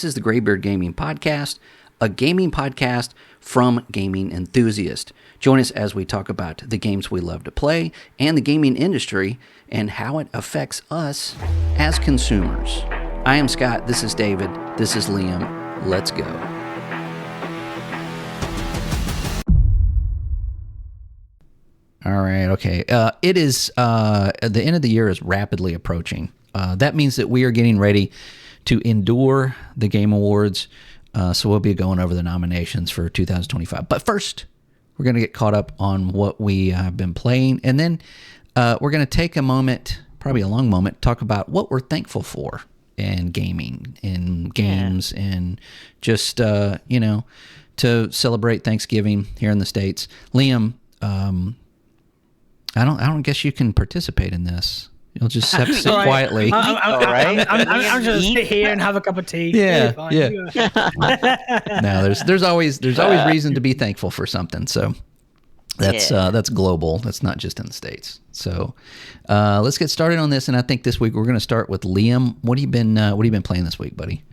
This is the Graybeard Gaming Podcast, a gaming podcast from gaming enthusiasts. Join us as we talk about the games we love to play and the gaming industry and how it affects us as consumers. I am Scott. This is David. This is Liam. Let's go. All right. Okay. It is the end of the year is rapidly approaching. That means that we are getting ready to endure the Game Awards. So we'll be going over the nominations for 2025. But first, we're going to get caught up on what we have been playing. And then we're going to take a moment, probably a long moment, talk about what we're thankful for in gaming, in games, and just, to celebrate Thanksgiving here in the States. Liam, I don't guess you can participtheparticipate in this. You'll just sit quietly. I'm just sit here and have a cup of tea. Yeah. No, there's always reason to be thankful for something. So that's global. That's not just in the States. So let's get started on this. And I think this week we're going to start with Liam. What have you been playing this week, buddy?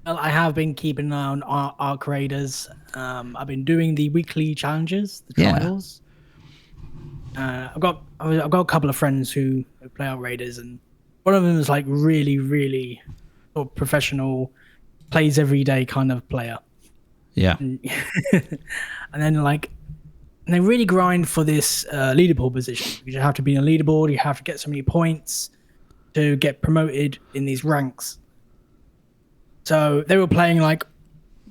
Well, I have been keeping an eye on Arc Raiders. I've been doing the weekly challenges, the trials. I've got a couple of friends who play Arc Raiders, and one of them is like really, really sort of professional, plays every day kind of player. Yeah. And then they really grind for this leaderboard position. You have to be in a leaderboard. You have to get so many points to get promoted in these ranks. So they were playing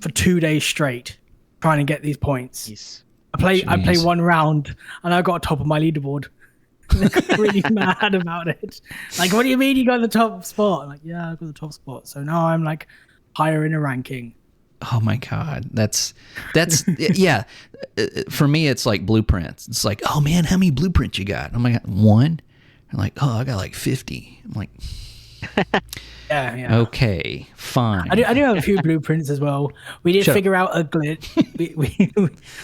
for 2 days straight, trying to get these points. Jeez. I play one round and I got top of my leaderboard. They got really mad about it. What do you mean you got the top spot? I'm yeah, I got the top spot. So now I'm higher in a ranking. Oh my God. That's yeah. For me, it's like blueprints. It's like, oh man, how many blueprints you got? I'm like, one. I'm like, oh, I got 50. I'm like, yeah. Okay, fine. I do have a few blueprints as well. We did figure out a glitch.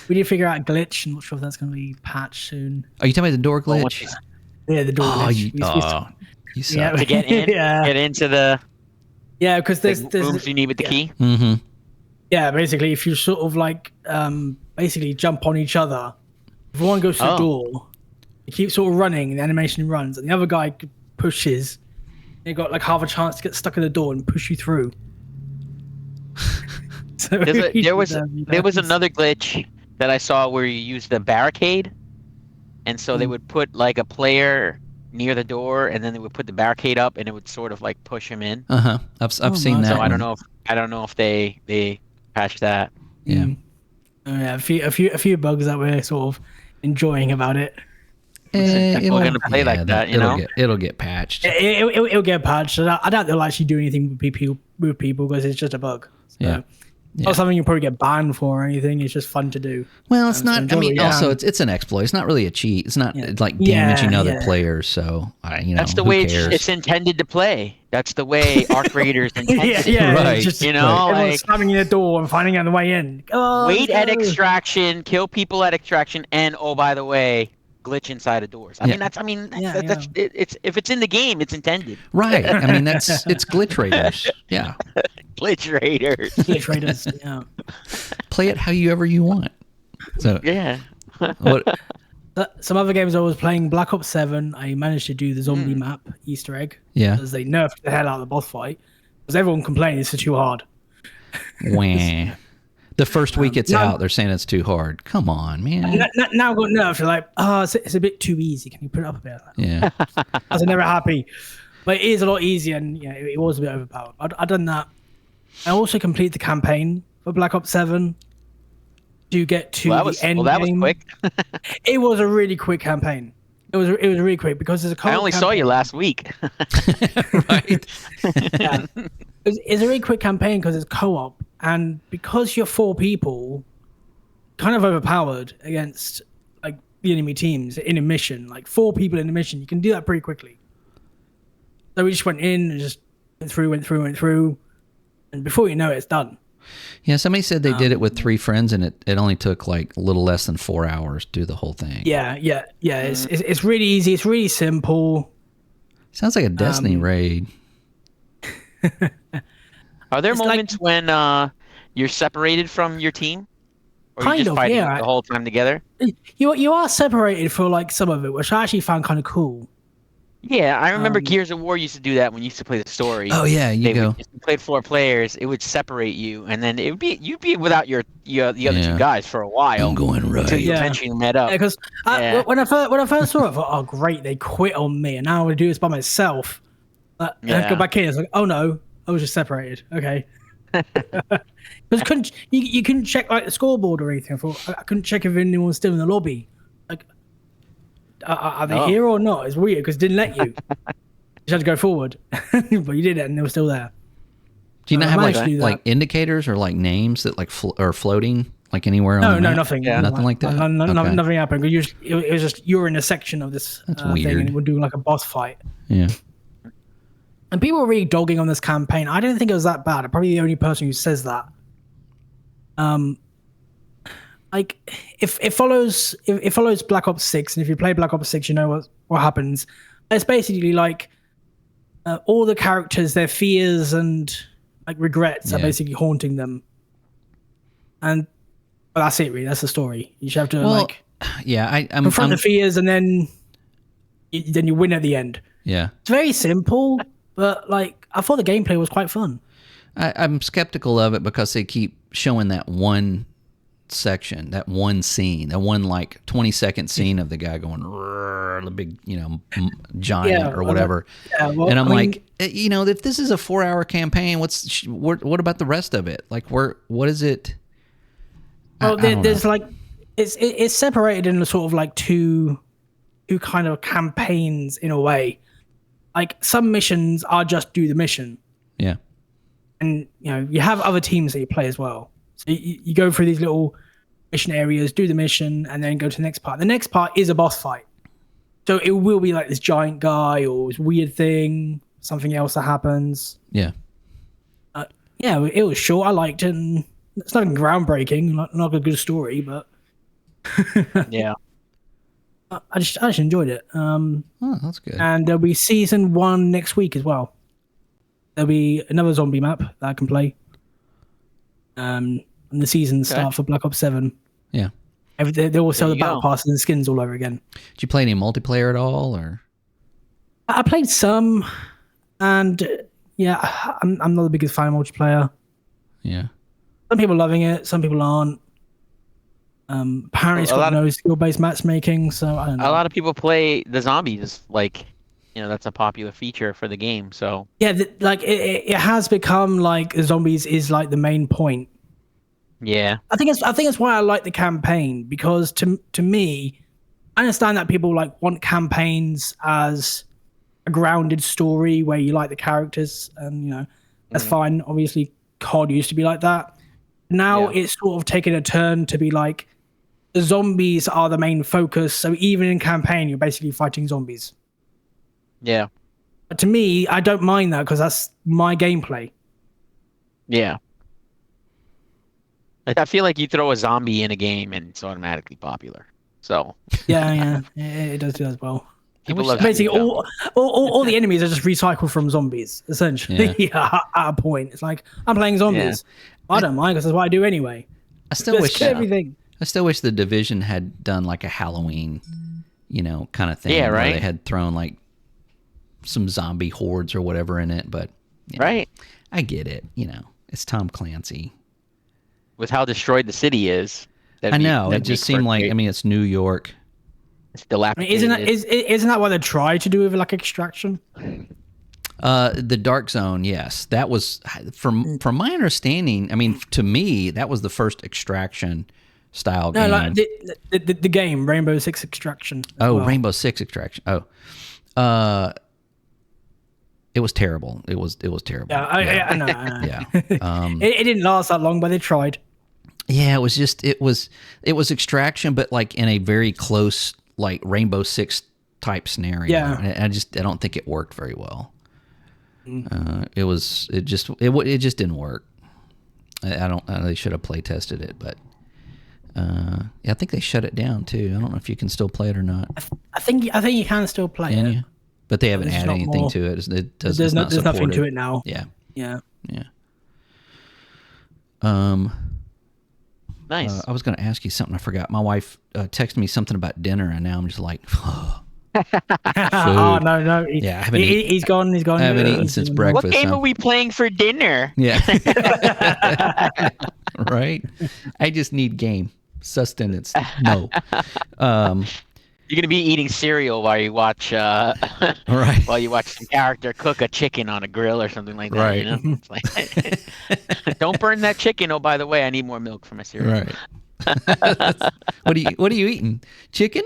we did figure out a glitch. I'm not sure if that's going to be patched soon. Are you talking about the door glitch? Yeah, the door glitch. You suck. To get in, get into the because there's rooms you need with the key. Mm-hmm. Yeah, basically, if you sort of basically jump on each other, if one goes through the door, you keep sort of running, and the animation runs, and the other guy pushes. You got half a chance to get stuck in the door and push you through. So there was another glitch that I saw where you use the barricade, and so they would put a player near the door, and then they would put the barricade up, and it would sort of push him in. I've seen that. So I don't know if they patched that. Yeah. A few bugs that we're sort of enjoying about it. We're gonna play that, it'll get patched. It'll get patched. I doubt they'll actually do anything with people because it's just a bug. So not something you'll probably get banned for or anything. It's just fun to do. Well, it's not. I mean, also it's an exploit. It's not really a cheat. It's not damaging other players. So that's the way it's intended to play. That's the way Arc Raiders intended. Right. Just, everyone's slamming in the door and finding out the way in. Wait at extraction, kill people at extraction, and oh, by the way, glitch inside of doors. That's if it's in the game, it's intended. Right. I mean, it's glitch raiders. Yeah. Glitch raiders. Glitch raiders. Yeah. Play it however you want. So yeah. Some other games I was playing Black Ops 7. I managed to do the zombie map Easter egg. Yeah. Because they nerfed the hell out of the boss fight. Because everyone complained it's too hard. Wah. The first week it's out, they're saying it's too hard. Come on, man. Now I've got nerfed. They're it's a bit too easy. Can you put it up a bit? Yeah. I was never happy. But it is a lot easier, and it was a bit overpowered. I've done that. I also completed the campaign for Black Ops 7 to get to the end game. That was quick. It was a really quick campaign. It was really quick because there's a co-op I only saw you last week. Right. Yeah. It's a really quick campaign because it's co-op, and because you're 4 people, kind of overpowered against the enemy teams in a mission. 4 people in a mission, you can do that pretty quickly. So we just went in and just went through, and before you know it, it's done. Yeah, somebody said they did it with 3 friends, and it only took a little less than 4 hours to do the whole thing. Yeah. It's really easy. It's really simple. Sounds like a Destiny raid. Are there It's like moments when you're separated from your team, or you're kind just of, fighting yeah. the whole time together? You are separated for like some of it, which I actually found kind of cool. Yeah, I remember Um, Gears of War used to do that when you used to play the story. Oh yeah, you They would, go. if you played 4 players, it would separate you, and then you'd be without the other two Yeah. guys for a I'm while going until you right. yeah. eventually met Yeah, up. because Yeah, when I first saw it, I thought, oh great, they quit on me, and now I would do this by myself. And I go yeah. back in, it's like, oh no, I was just separated. Okay, because you couldn't check like the scoreboard or anything. I thought I couldn't check if anyone was still in the lobby. Like, are they Oh, here or not? It's weird because it didn't let you. You had to go forward, but you did it, and they were still there. Do you not I have managed to do that. like indicators or like names that like are floating like anywhere on No, the no, map? nothing. Yeah. Nothing like that? Okay. Nothing happened. It was just you were in a section of this That's thing, weird. and it would do like a boss fight. Yeah. And people were really dogging on this campaign. I didn't think it was that bad. I'm probably the only person who says that. Like if it follows Black Ops 6, and if you play Black Ops 6, you know what happens. It's basically like all the characters, their fears and like regrets are Yeah. basically haunting them. And that's it, really. That's the story. You just have to Well, like yeah, I'm confront the fears, and then you win at the end. yeah. It's very simple, but like I thought the gameplay was quite fun. I'm skeptical of it because they keep showing that one section, that one scene, that one like 20-second scene of the guy going "Rrrr," the big, giant or whatever. Well, And I'm I mean, like, if this is a 4-hour campaign, what about the rest of it? Like, what is it? well, I don't there's know. like it's separated into sort of like two kind of campaigns in a way. Like some missions are just do the mission, Yeah, and you have other teams that you play as well. So you go through these little mission areas, do the mission, and then go to the next part. The next part is a boss fight. So it will be like this giant guy or this weird thing, something else that happens. yeah. Yeah, it was short. I liked it. And it's nothing groundbreaking, not a good story, but yeah. I just enjoyed it. Oh, that's good. And there'll be season 1 next week as well. There'll be another zombie map that I can play. And the season start for Black Ops 7. Yeah. They will sell There the you battle go. passes and skins all over again. Did you play any multiplayer at all, or? I played some, and yeah, I'm not the biggest fan of multiplayer. Yeah. Some people are loving it, some people aren't. Apparently, it's A got lot no skill-based matchmaking, so I don't know. A lot of people play the zombies, like, that's a popular feature for the game. So Yeah, it has become like zombies is like the main point. yeah, I think it's why I like the campaign, because to me, I understand that people like want campaigns as a grounded story where you like the characters, and that's fine. Obviously, COD used to be like that. Now Yeah. it's sort of taken a turn to be like the zombies are the main focus. So even in campaign, you're basically fighting zombies. yeah, But to me, I don't mind that because that's my gameplay. yeah. I feel like you throw a zombie in a game and it's automatically popular. So Yeah, it does do as well. people love Basically, shooting all the enemies are just recycled from zombies, essentially. Yeah. At a point, it's like I'm playing zombies. I don't mind because that's what I do anyway. I still Let's wish kill everything. I still wish the Division had done like a Halloween, kind of thing. Yeah, where right. They had thrown like some zombie hordes or whatever in it, but right? I get it. It's Tom Clancy. With how destroyed the city is. I know. It just seemed like, it's New York. it's I mean, dilapidated. isn't that what they try to do with like extraction? The Dark Zone, yes. That was, from my understanding, I mean, to me, that was the first extraction style No, game. like the game Rainbow Six Extraction. as well. Rainbow Six Extraction. It was terrible. It was terrible. Yeah, I know. Yeah. It didn't last that long, but they tried. Yeah, it was just it was extraction, but like in a very close like Rainbow Six type scenario. Yeah. And I don't think it worked very well. It just didn't work. I don't. They should have play tested it, but I think they shut it down too. I don't know if you can still play it or not. I think you can still play Can it. you? But they haven't There's added not anything more. to it. It does. There's it's not nothing to supported. it now. Yeah. Yeah. Yeah. Nice. I was going to ask you something I forgot. My wife texted me something about dinner, and now I'm just like, Oh no, Yeah, I haven't eaten. he's gone. He's gone. I haven't eaten since breakfast. What game are we playing for dinner? Yeah. Right? I just need game sustenance. No. You're gonna be eating cereal while you watch Right. while you watch some character cook a chicken on a grill or something like that. Right. You know? It's like, don't burn that chicken. Oh, by the way, I need more milk for my cereal. Right. What are you eating? Chicken?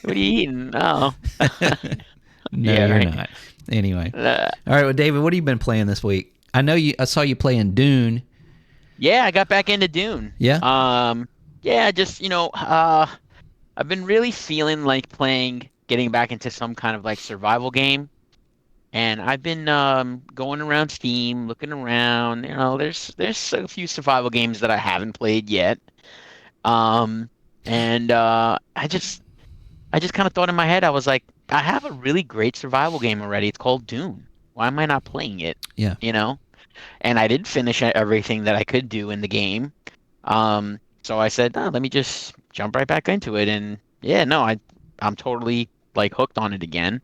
What are you eating? Oh. No, Yeah, you're right. not. Anyway. All right, well, David, what have you been playing this week? I saw you playing Dune. Yeah, I got back into Dune. Yeah? Yeah, just I've been really feeling like getting back into some kind of like survival game. And I've been going around Steam, looking around. There's a few survival games that I haven't played yet. And I just kind of thought in my head, I was like, I have a really great survival game already. It's called Dune. Why am I not playing it? Yeah. And I did finish everything that I could do in the game. So I said, let me just jump right back into it. And yeah, no, I'm totally like hooked on it again.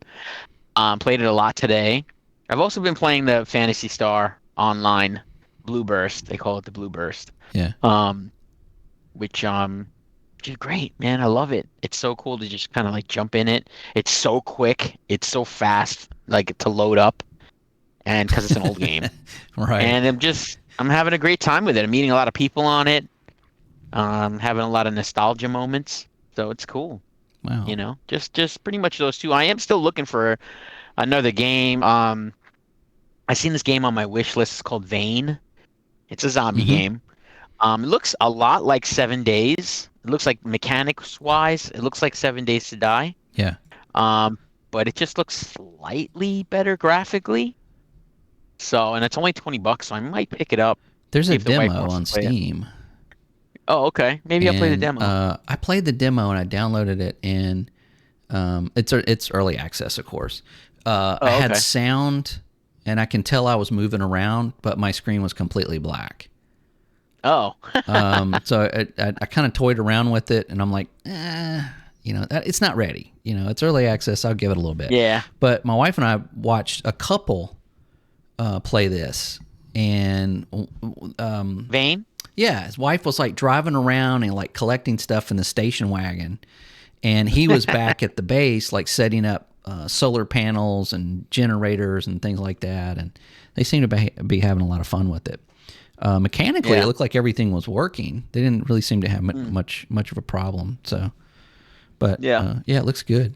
Played it a lot today. I've also been playing the Phantasy Star Online Blue Burst. They call it the Blue Burst. Yeah. Which is great, man. I love it. It's so cool to just kind of like jump in it. It's so quick. It's so fast, like to load up, and because it's an old game. Right. And I'm having a great time with it. I'm meeting a lot of people on it. Having a lot of nostalgia moments. So it's cool. Wow. Just pretty much those two. I am still looking for another game. I seen this game on my wish list. It's called Vane. It's a zombie game. It looks a lot like 7 Days. It looks like mechanics wise, it looks like 7 Days to Die. Yeah. But it just looks slightly better graphically. So, and it's only $20, so I might pick it up. There's see a if the wife demo wants on to play it. Steam. Oh, okay. Maybe I'll play the demo. I played the demo and I downloaded it, and it's early access, of course. I had okay. sound, and I can tell I was moving around, but my screen was completely black. Oh. So I kind of toyed around with it, and I'm like, it's not ready. It's early access. I'll give it a little bit. Yeah. But my wife and I watched a couple play this, and Vane? yeah, his wife was like driving around and like collecting stuff in the station wagon, and he was back at the base like setting up solar panels and generators and things like that, and they seemed to be having a lot of fun with it. Mechanically, Yeah. it looked like everything was working. They didn't really seem to have much of a problem. But Yeah. it looks good.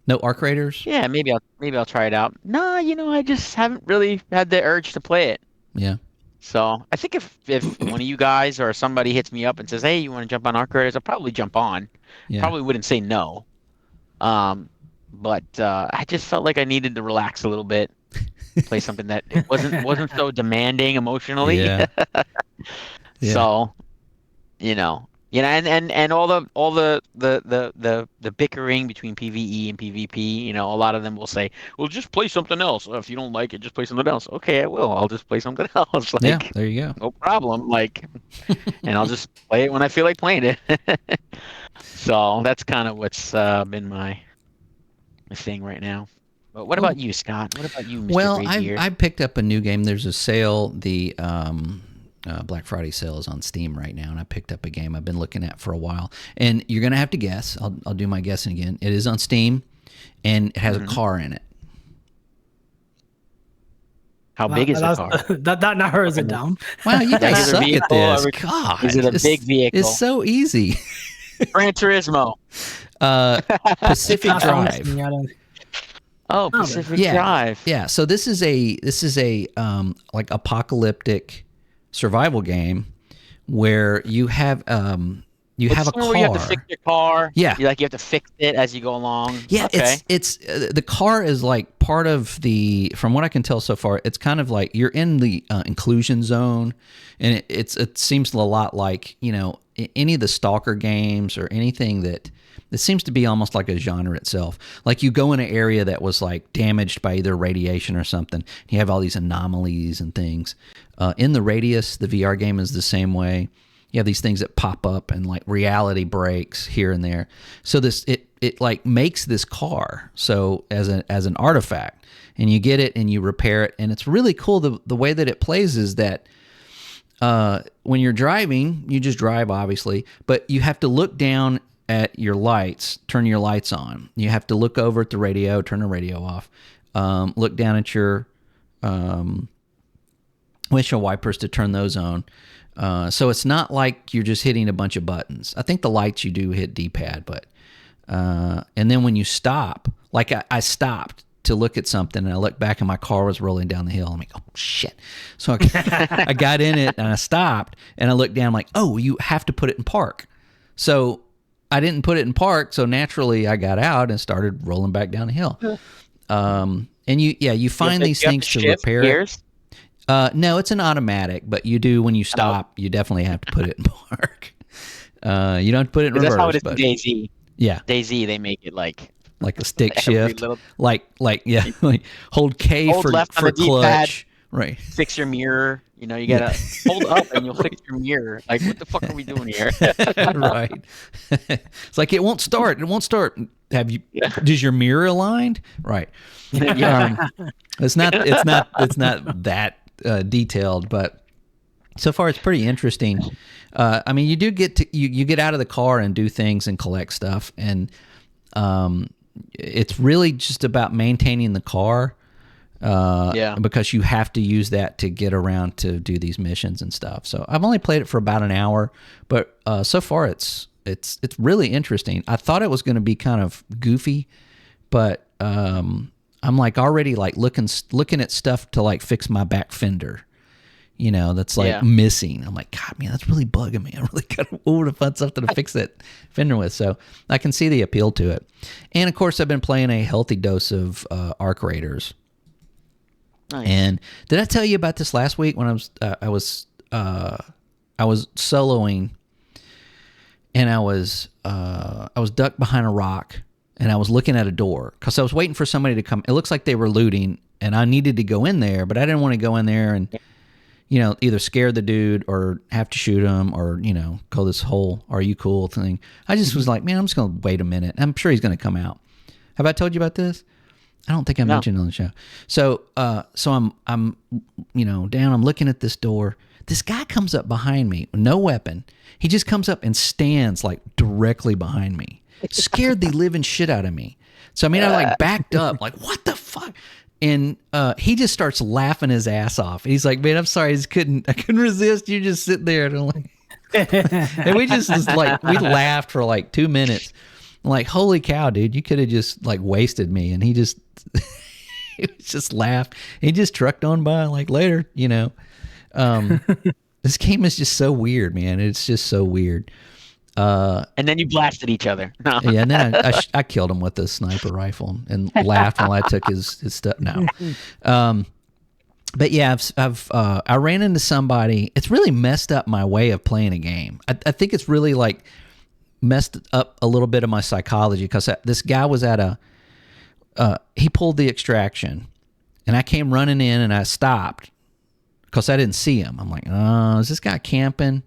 No arc raiders. Yeah, maybe I'll try it out. No, I just haven't really had the urge to play it. Yeah. So I think if one of you guys or somebody hits me up and says, "Hey, you want to jump on Arc Raiders?" I'll probably jump on. Yeah. Probably wouldn't say no. But I just felt like I needed to relax a little bit, play something that it wasn't so demanding emotionally. Yeah. Yeah. So, and all the bickering between PvE and PvP, a lot of them will say, "Well, just play something else. If you don't like it, just play something else." Okay, I will. I'll just play something else. Yeah. There you go. No problem. And I'll just play it when I feel like playing it. So that's kind of what's been my thing right now. But what about you, Scott? What about you, Mr. Well, Graybeard? I picked up a new game. There's a sale. The Black Friday sale is on Steam right now, and I picked up a game I've been looking at for a while. And you're gonna have to guess. I'll do my guessing again. It is on Steam, and it has a car in it. How big is the car? That narrows it down. Wow, you guys Is it a suck at vehicle this. or- God, Is it a big vehicle? It's so easy. Gran Turismo. Pacific That's what I'm Drive. thinking, I don't- Oh, Pacific Yeah. Drive. Yeah, so this is a like apocalyptic survival game where you have a It's car. somewhere where you have to fix your car. Yeah. You have to fix it as you go along. Yeah, Okay. it's the car is like part of the. From what I can tell so far, it's kind of like you're in the inclusion zone, and it seems a lot like any of the Stalker games or anything that. It seems to be almost like a genre itself. Like you go in an area that was like damaged by either radiation or something. You have all these anomalies and things. In the Radius, the VR game is the same way. You have these things that pop up and like reality breaks here and there. So it like makes this car so as an artifact, and you get it and you repair it, and it's really cool. The way that it plays is that when you're driving, you just drive obviously, but you have to look down at your lights, turn your lights on. You have to look over at the radio, turn the radio off. Look down at your windshield wipers to turn those on. So it's not like you're just hitting a bunch of buttons. I think the lights you do hit D-pad, but and then when you stop, like I stopped to look at something, and I looked back and my car was rolling down the hill. I'm like, oh shit! So I got in it and I stopped and I looked down. I'm like, oh, you have to put it in park. So I didn't put it in park, so naturally I got out and started rolling back down the hill. And you find these things to repair it. No, it's an automatic, but you do when you stop. You definitely have to put it in park. You don't put it in reverse. That's how it is in DayZ. Yeah, DayZ they make it like a stick shift, like hold K for clutch, right? Fix your mirror. You know, you gotta hold up and you'll fix your mirror. Like, what the fuck are we doing here? Right. It's like it won't start. It won't start. Does your mirror aligned? Right. It's not that detailed, but so far it's pretty interesting. I mean, you do get to you get out of the car and do things and collect stuff, and it's really just about maintaining the car. Because you have to use that to get around to do these missions and stuff. So I've only played it for about an hour, but so far it's really interesting. I thought it was going to be kind of goofy, but I'm like already like looking at stuff to like fix my back fender, that's like missing. I'm like, God, man, that's really bugging me. I really want to find something to fix that fender with. So I can see the appeal to it. And of course I've been playing a healthy dose of Arc Raiders. Nice. And did I tell you about this last week when I was soloing, and I was ducked behind a rock, and I was looking at a door because I was waiting for somebody to come. It looks like they were looting, and I needed to go in there, but I didn't want to go in there and either scare the dude or have to shoot him or go this whole "are you cool" thing. I just was like, man, I'm just gonna wait a minute. I'm sure he's gonna come out. Have I told you about this? I don't think I mentioned it on the show. So I'm down. I'm looking at this door. This guy comes up behind me, no weapon. He just comes up and stands like directly behind me. Scared the living shit out of me. So I like backed up, like what the fuck? And he just starts laughing his ass off. He's like, man, I'm sorry, I couldn't resist. You just sit there and I'm like, and we laughed for like 2 minutes. I'm like, holy cow, dude, you could have just like wasted me. And he just laughed. He just trucked on by like later, This game is just so weird, man. It's just so weird. And then you blasted each other. No. Yeah, and then I killed him with a sniper rifle and laughed while I took his stuff. No. But yeah, I ran into somebody. It's really messed up my way of playing a game. I think it's really like messed up a little bit of my psychology because this guy was at he pulled the extraction, and I came running in and I stopped because I didn't see him. I'm like, oh, is this guy camping?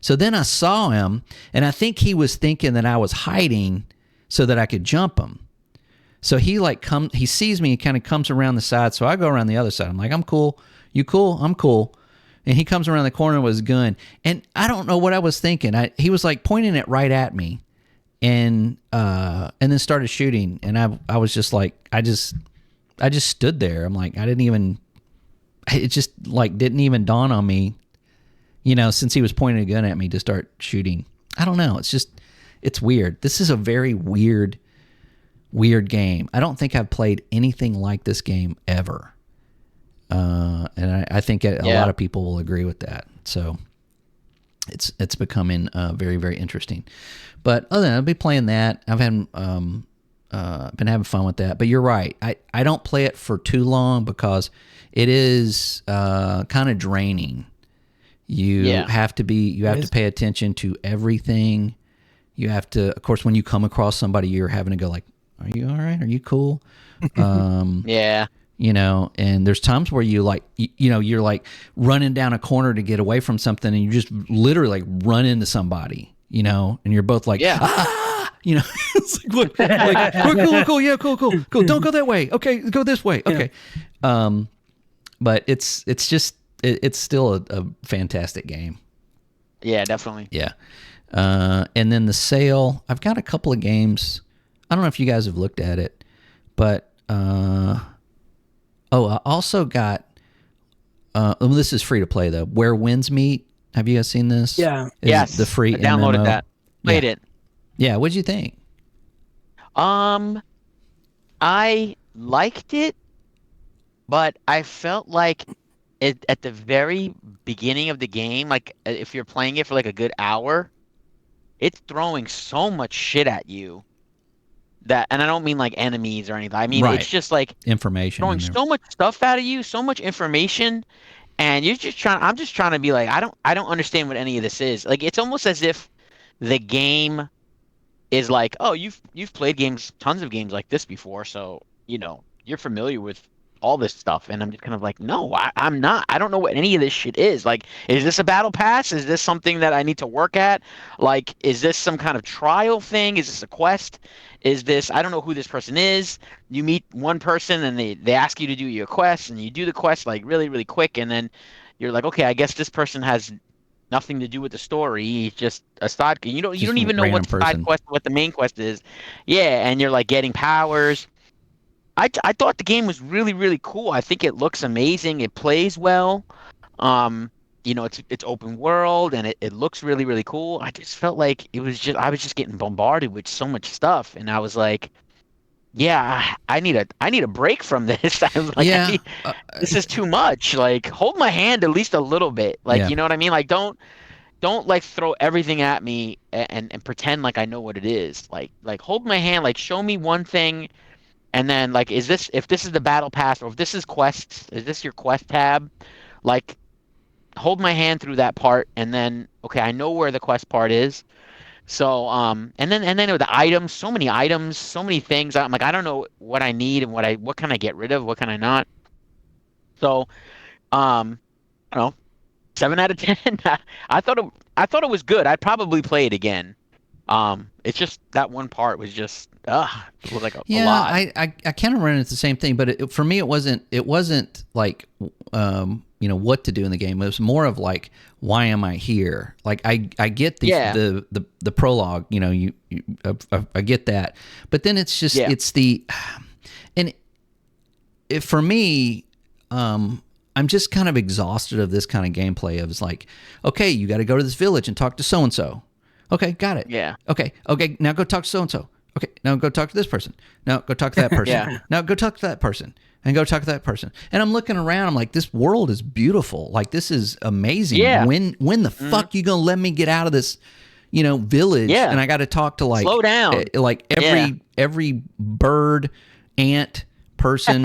So then I saw him, and I think he was thinking that I was hiding so that I could jump him. So he he sees me and kind of comes around the side. So I go around the other side. I'm like, I'm cool. You cool? I'm cool. And he comes around the corner with his gun. And I don't know what I was thinking. He was like pointing it right at me and then started shooting. And I was just like, I just stood there. I'm like, it just like didn't even dawn on me, since he was pointing a gun at me to start shooting. I don't know. It's weird. This is a very weird game. I don't think I've played anything like this game ever. And I think a lot of people will agree with that. So it's becoming very, very interesting. But other than that, I'll be playing that. I've been having fun with that. But you're right. I don't play it for too long because it is kind of draining. You have to pay attention to everything. You have to, of course, when you come across somebody, you're having to go like, are you all right? Are you cool? Yeah. and there's times where you like, you're like running down a corner to get away from something and you just literally like run into somebody, and you're both like, ah, it's like, cool, yeah, cool. Don't go that way. Okay. Go this way. Okay. But it's still a fantastic game. Yeah, definitely. Yeah. And then the sale, I've got a couple of games. I don't know if you guys have looked at it, but, I also got, this is free to play though. Where Winds Meet. Have you guys seen this? Yeah. Yes. The free I downloaded MMO. that. Played it. Yeah. What'd you think? I liked it, but I felt like it at the very beginning of the game, like if you're playing it for like a good hour, it's throwing so much shit at you that, and I don't mean like enemies or anything. I mean, Right. it's just like Information. throwing so much stuff out of you, so much information, and I'm just trying to be like, I don't understand what any of this is. Like, it's almost as if the game is like, oh, you've played tons of games like this before, so you're familiar with all this stuff. And I'm just kind of like, no, I'm not. I don't know what any of this shit is. Like, is this a battle pass? Is this something that I need to work at? Like, is this some kind of trial thing? Is this a quest? Is this, I don't know who this person is. You meet one person and they ask you to do your quest, and you do the quest like really, really quick, and then you're like, okay, I guess this person has nothing to do with the story. He's just a side. You don't even know what the side quest, what the main quest is. Yeah, and you're like getting powers. I thought the game was really, really cool. I think it looks amazing. It plays well. It's open world and it looks really, really cool. I just felt like I was just getting bombarded with so much stuff, and I was like, yeah, I need a break from this. I was like, Yeah. This is too much. Like, hold my hand at least a little bit. Like, Yeah. you know what I mean? Like, don't like throw everything at me and pretend like I know what it is. Like hold my hand. Like, show me one thing. And then, like, if this is the battle pass, or if this is quests, is this your quest tab? Like, hold my hand through that part, and then, okay, I know where the quest part is. So, and then with the items, so many things. I'm like, I don't know what I need and what can I get rid of, what can I not. So, I don't know, 7 out of 10. I thought it was good. I'd probably play it again. It's just that one part was just it was like a lot. I kind of run into the same thing, but for me it wasn't like what to do in the game. It was more of like, why am I here? Like I get the prologue, I get that, but then it's just it's the for me, I'm just kind of exhausted of this kind of gameplay. Of, it's like, okay, you got to go to this village and talk to so and so. Okay, got it. Yeah. Okay, now go talk to so and so. Okay, now go talk to this person. Now go talk to that person. Yeah. Now go talk to that person. And go talk to that person. And I'm looking around. I'm like, this world is beautiful. Like, this is amazing. Yeah. When the fuck you gonna let me get out of this, village? Yeah. And I got to talk to like, slow down. Like every bird, ant, person.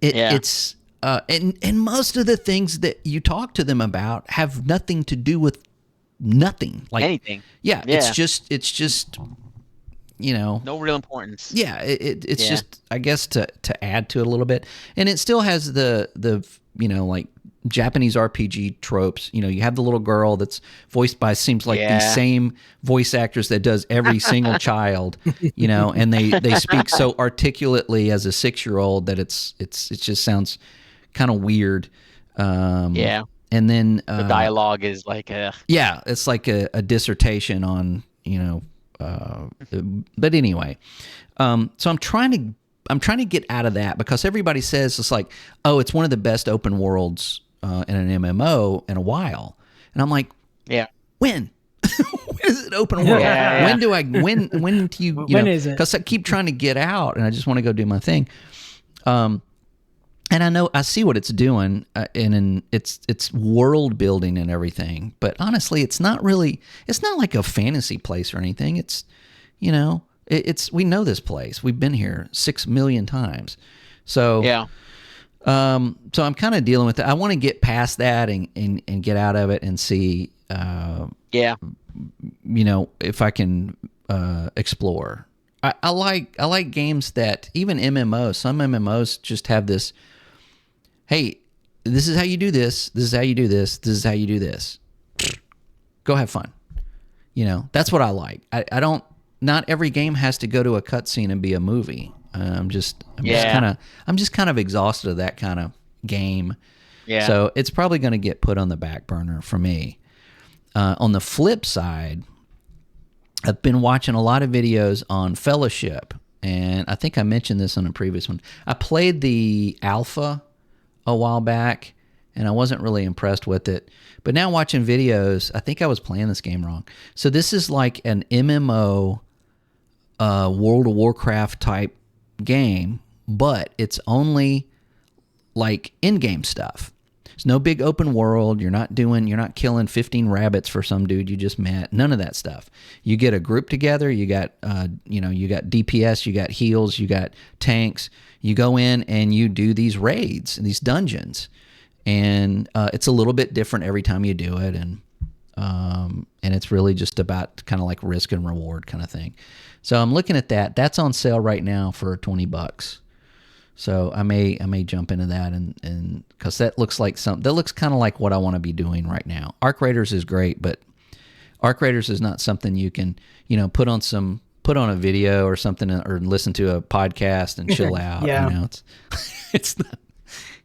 It's and most of the things that you talk to them about have nothing to do with nothing. Like anything. Yeah. It's just. No real importance. Yeah, it's just, I guess, to add to it a little bit, and it still has the like Japanese RPG tropes. You have the little girl that's voiced by seems like the same voice actress that does every single child. And they speak so articulately as a 6-year-old that it just sounds kind of weird. And then the dialogue is like it's like a dissertation on but anyway, so I'm trying to get out of that, because everybody says it's like, oh, it's one of the best open worlds in an MMO in a while, and I'm like, when? When is it open world? When do you when is it? Because I keep trying to get out, and I just want to go do my thing. And I see what it's doing, and it's world building and everything. But honestly, it's not like a fantasy place or anything. It's, we know this place. We've been here 6 million times. So so I'm kind of dealing with it. I want to get past that and get out of it and see, if I can explore. I like games that, even MMOs, some MMOs just have this, hey, this is how you do this, this is how you do this, this is how you do this. Go have fun. That's what I like. I don't, not every game has to go to a cutscene and be a movie. I'm just kind of exhausted of that kind of game. Yeah. So it's probably going to get put on the back burner for me. On the flip side, I've been watching a lot of videos on Fellowship, and I think I mentioned this on a previous one. I played the alpha a while back, and I wasn't really impressed with it. But now watching videos, I think I was playing this game wrong. So this is like an MMO, World of Warcraft type game, but it's only like in-game stuff. There's no big open world. You're not killing 15 rabbits for some dude you just met. None of that stuff. You get a group together. You got, you got DPS, you got heals, you got tanks. You go in and you do these raids, these dungeons, and it's a little bit different every time you do it, and it's really just about kind of like risk and reward kind of thing. So I'm looking at that. That's on sale right now for $20. So I may jump into that, and because that looks kind of like what I want to be doing right now. Arc Raiders is great, but Arc Raiders is not something you can put on a video or something, or listen to a podcast and chill out. Yeah. It's not,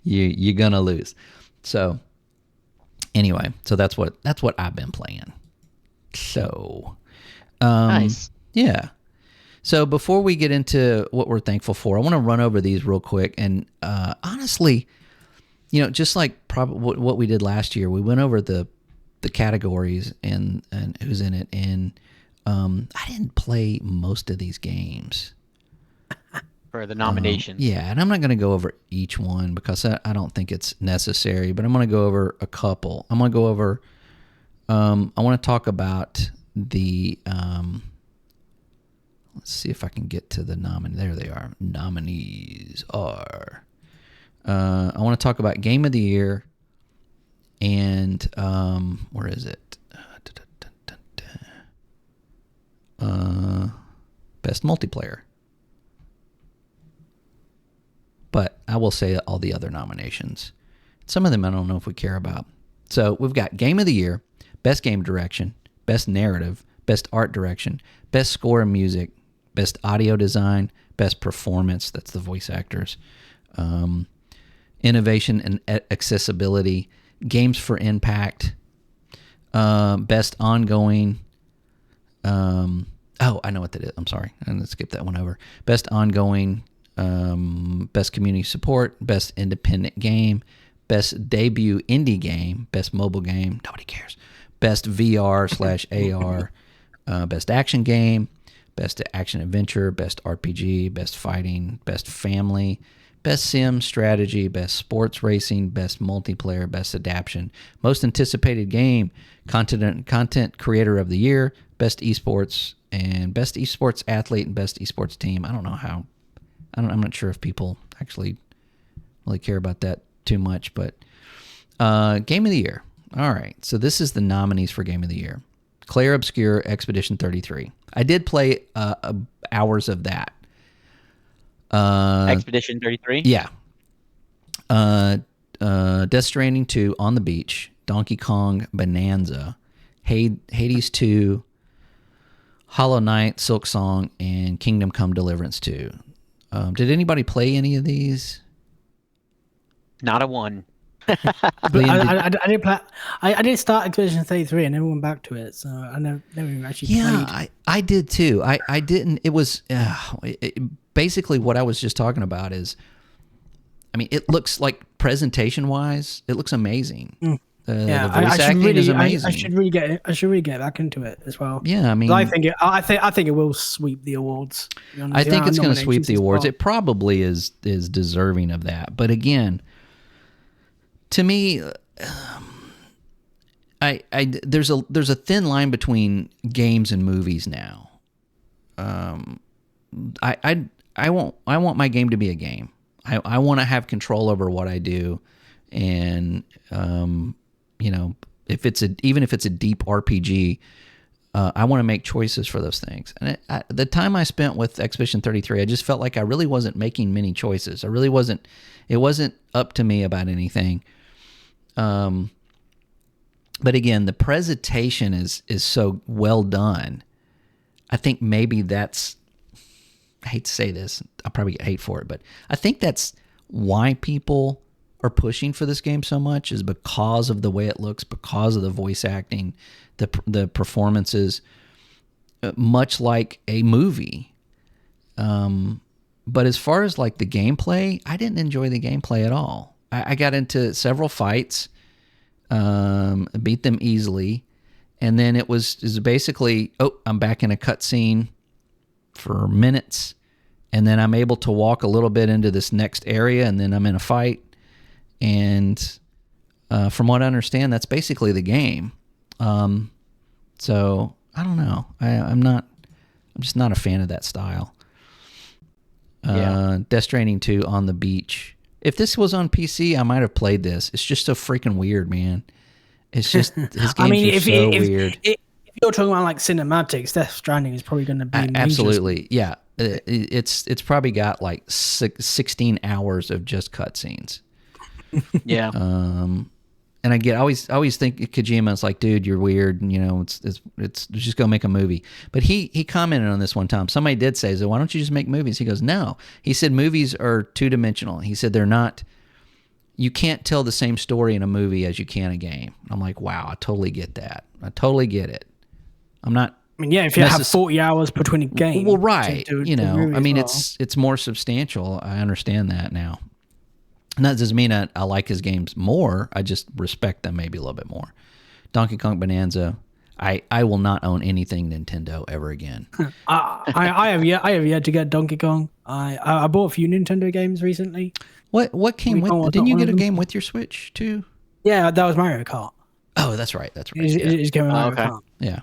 you're gonna lose. So anyway, so that's what I've been playing. So Nice. Yeah. So before we get into what we're thankful for, I want to run over these real quick. And honestly, just like probably what we did last year, we went over the categories and who's in it. And I didn't play most of these games. For the nominations. Yeah, and I'm not going to go over each one because I don't think it's necessary, but I'm going to go over a couple. I'm going to go over, I want to talk about the... let's see if I can get to the nominee. There they are. Nominees are. I want to talk about Game of the Year and where is it? Best Multiplayer. But I will say all the other nominations. Some of them I don't know if we care about. So we've got Game of the Year, Best Game Direction, Best Narrative, Best Art Direction, Best Score and Music, Best Audio Design, Best Performance, that's the voice actors, Innovation and Accessibility, Games for Impact, Best Ongoing, I know what that is. I'm sorry. I'm going to skip that one over. Best Ongoing, Best Community Support, Best Independent Game, Best Debut Indie Game, Best Mobile Game, nobody cares, Best VR/AR, Best Action Game, Best Action Adventure, Best RPG, Best Fighting, Best Family, Best Sim Strategy, Best Sports Racing, Best Multiplayer, Best Adaption, Most Anticipated Game, Content Creator of the Year, Best Esports, and Best Esports Athlete and Best Esports Team. I don't know how. I'm not sure if people actually really care about that too much, but Game of the Year. All right, so this is the nominees for Game of the Year. Claire Obscure Expedition 33. I did play hours of that. Expedition 33? Yeah. Death Stranding 2, On the Beach, Donkey Kong Bonanza, Hades 2, Hollow Knight, Silk Song, and Kingdom Come Deliverance 2. Did anybody play any of these? Not a one. I didn't play. I did start Expedition 33 and never went back to it, so I never even actually played. Yeah, I did too. I didn't. It was basically what I was just talking about is, I mean, it looks like presentation-wise, it looks amazing. Yeah, the voice acting is amazing. I should really get back into it as well. Yeah, I mean, I think it will sweep the awards. I think it's going to sweep the awards. Well. It probably is deserving of that. But again, to me, there's a thin line between games and movies now. I want my game to be a game. I want to have control over what I do, and even if it's a deep RPG, I want to make choices for those things. And the time I spent with Expedition 33, I just felt like I really wasn't making many choices. I really wasn't. It wasn't up to me about anything. But again, the presentation is so well done. I think maybe that's. I hate to say this. I'll probably get hate for it, but I think that's why people are pushing for this game so much, is because of the way it looks, because of the voice acting, the performances, much like a movie. But as far as like the gameplay, I didn't enjoy the gameplay at all. I got into several fights, beat them easily, and then it was basically, I'm back in a cutscene for minutes, and then I'm able to walk a little bit into this next area, and then I'm in a fight. And from what I understand, that's basically the game. So I don't know. I'm just not a fan of that style. Death Stranding 2 on the beach. If this was on PC, I might have played this. It's just so freaking weird, man. It's just his games are so weird. If you're talking about like cinematics, Death Stranding is probably going to be absolutely, yeah. It's probably got like 16 hours of just cutscenes. Yeah. And I always think Kojima's like, dude, you're weird, and it's just go make a movie. But he commented on this one time. Somebody did say, so why don't you just make movies? He goes, no. He said movies are two-dimensional. He said they're not. You can't tell the same story in a movie as you can a game. I'm like, wow, I totally get that. I totally get it. I'm not. I mean, yeah, if you have 40 hours between a game. Well, right. I mean, it's more substantial. I understand that now. And that doesn't mean I like his games more. I just respect them maybe a little bit more. Donkey Kong Bonanza, I will not own anything Nintendo ever again. I have yet to get Donkey Kong. I bought a few Nintendo games recently. What came with? Didn't you get a game with your Switch too? Yeah, that was Mario Kart. Oh, that's right. It's going Mario Kart. Yeah.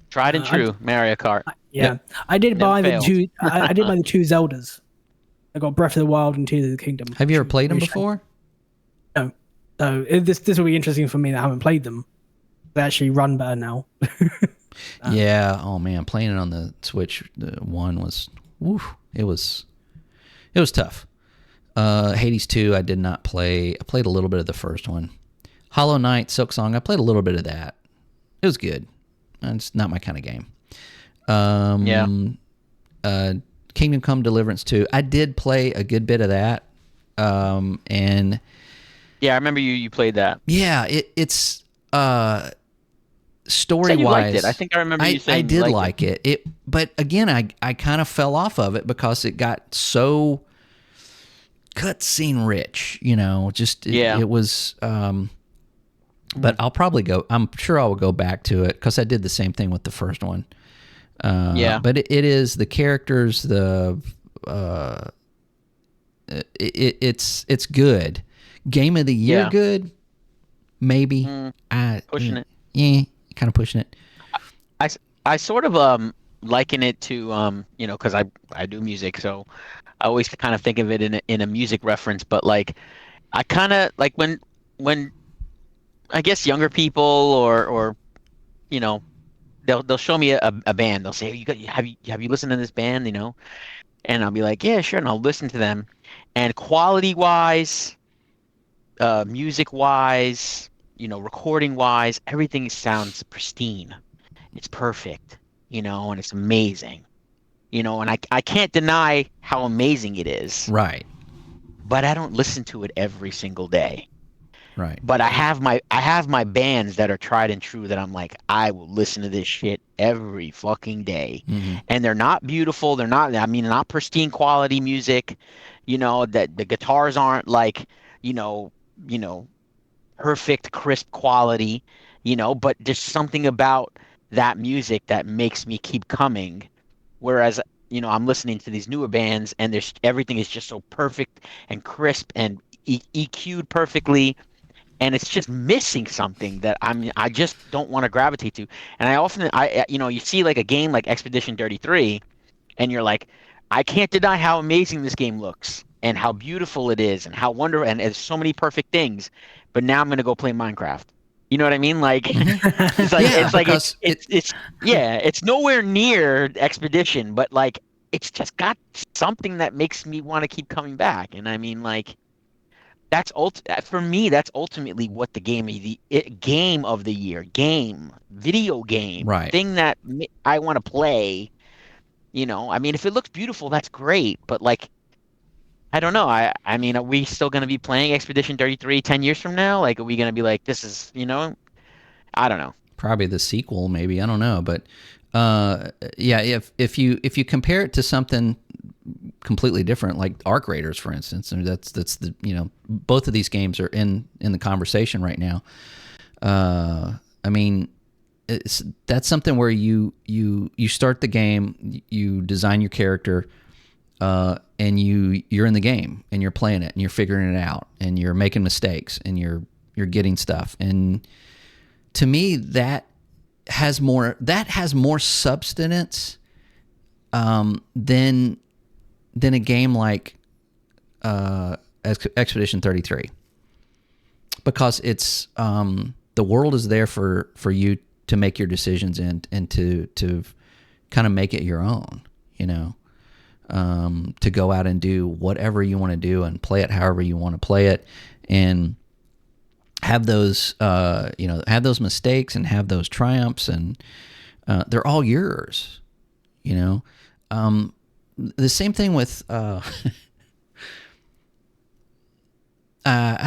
Tried and true Mario Kart. Yeah. I did buy the two. I did buy the two Zeldas. I got Breath of the Wild and Tears of the Kingdom. Have you ever played them before? No. So this will be interesting for me that I haven't played them. They actually run better now. Yeah. Oh man, playing it on the Switch, the one was, it was tough. Hades 2, I did not play. I played a little bit of the first one. Hollow Knight, Silksong, I played a little bit of that. It was good. It's not my kind of game. Kingdom Come Deliverance 2. I did play a good bit of that. And yeah, I remember you played that. Yeah, it's story you wise. liked it. I think I remember you saying I did like it. But again, I kind of fell off of it because it got so cutscene rich, it was but I'll probably I'm sure I will go back to it because I did the same thing with the first one. But it is the characters, it's good. Game of the year, good, maybe. Pushing it. Yeah, kind of pushing it. I sort of liken it to because I do music, so I always kind of think of it in a music reference. But like, I kind of like when I guess younger people or they'll show me a band. They'll say, have you listened to this band? And I'll be like, yeah, sure, and I'll listen to them. And quality wise, music wise, recording wise, everything sounds pristine. It's perfect, and it's amazing, and I can't deny how amazing it is. Right. But I don't listen to it every single day. Right. But I have my bands that are tried and true that I'm like, I will listen to this shit every fucking day. Mm-hmm. And they're not beautiful. They're not pristine quality music, that the guitars aren't like, perfect, crisp quality, but there's something about that music that makes me keep coming. Whereas, I'm listening to these newer bands and everything is just so perfect and crisp and EQ'd perfectly. And it's just missing something that I just don't want to gravitate to. And I often, you see like a game like Expedition 33, and you're like, I can't deny how amazing this game looks and how beautiful it is and how wonderful, and there's so many perfect things. But now I'm going to go play Minecraft. You know what I mean? Like Mm-hmm. it's like Because it's yeah, it's nowhere near Expedition, but like it's just got something that makes me want to keep coming back. And I mean, like for me, that's ultimately what the game of the year, video game right. thing that I want to play. I mean, if it looks beautiful, that's great, but like I don't know. I mean, are we still going to be playing Expedition 33 10 years from now? Like, are we going to be like, this is, I don't know. Probably the sequel, maybe, I don't know, but yeah, if you compare it to something completely different, like Arc Raiders, for instance, and that's the both of these games are in the conversation right now. I mean, that's something where you start the game, you design your character, and you're in the game and you're playing it and you're figuring it out and you're making mistakes and you're getting stuff. And to me, that has more substance than a game like Expedition 33, because it's the world is there for you to make your decisions and to kind of make it your own, to go out and do whatever you want to do and play it however you want to play it, and have those have those mistakes and have those triumphs, and they're all yours. The same thing with I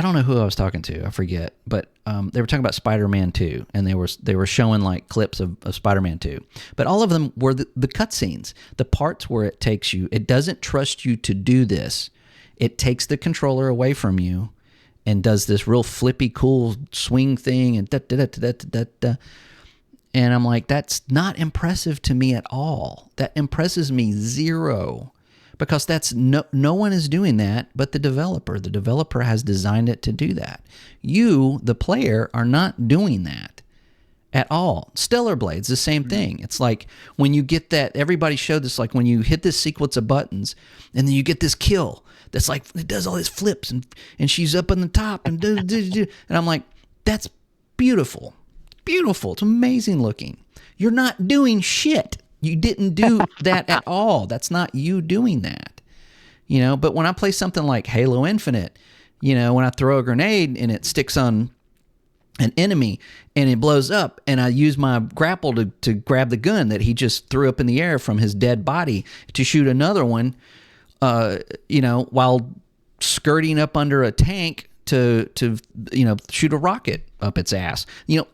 don't know who I was talking to, I forget, but they were talking about Spider-Man 2, and they were showing like clips of Spider-Man 2, but all of them were the cutscenes, the parts where it takes you, it doesn't trust you to do this, it takes the controller away from you and does this real flippy cool swing thing and da da da da da da. And I'm like, that's not impressive to me at all. That impresses me zero, because that's no one is doing that but the developer. The developer has designed it to do that. You, the player, are not doing that at all. Stellar Blade's the same thing. It's like when you get that, everybody showed this, like when you hit this sequence of buttons and then you get this kill that's like, it does all these flips and she's up on the top and and I'm like, that's beautiful. Beautiful. It's amazing looking. You're not doing shit. You didn't do that at all. That's not you doing that. But when I play something like Halo Infinite, when I throw a grenade and it sticks on an enemy and it blows up, and I use my grapple to grab the gun that he just threw up in the air from his dead body to shoot another one, while skirting up under a tank to shoot a rocket up its ass.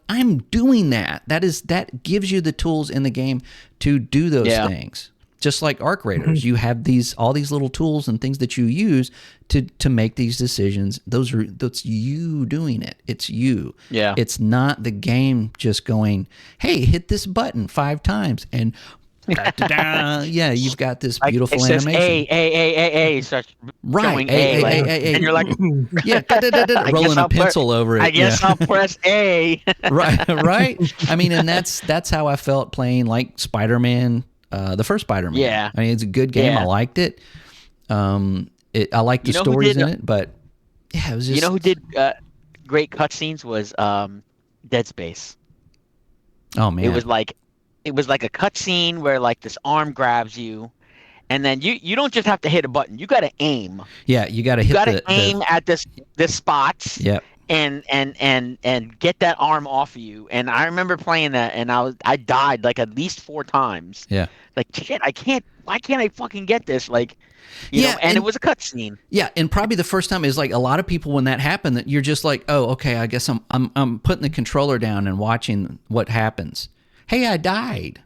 I'm doing that. That gives you the tools in the game to do those things. Just like Arc Raiders, you have all these little tools and things that you use to make these decisions. That's you doing it. It's you. Yeah. It's not the game just going, hey, hit this button 5 times and yeah, you've got this beautiful animation. A, starts right, A, and you're like, yeah, rolling a pencil over it. I guess I'll press A. right. I mean, and that's how I felt playing like Spider-Man, the first Spider-Man. Yeah. I mean, it's a good game. Yeah. I liked it. I liked the stories in it, but yeah, it was just. Who did great cutscenes was Dead Space. Oh man, it was like a cutscene where like this arm grabs you, and then you don't just have to hit a button. You got to aim. Yeah, you got to aim at this spots. Yep. And get that arm off of you. And I remember playing that, and I died like at least 4 times. Yeah. Like shit, why can't I fucking get this? Like, you know, and it was a cutscene. Yeah, and probably the first time is like a lot of people when that happened, that you're just like, oh, okay, I guess I'm putting the controller down and watching what happens. Hey, I died.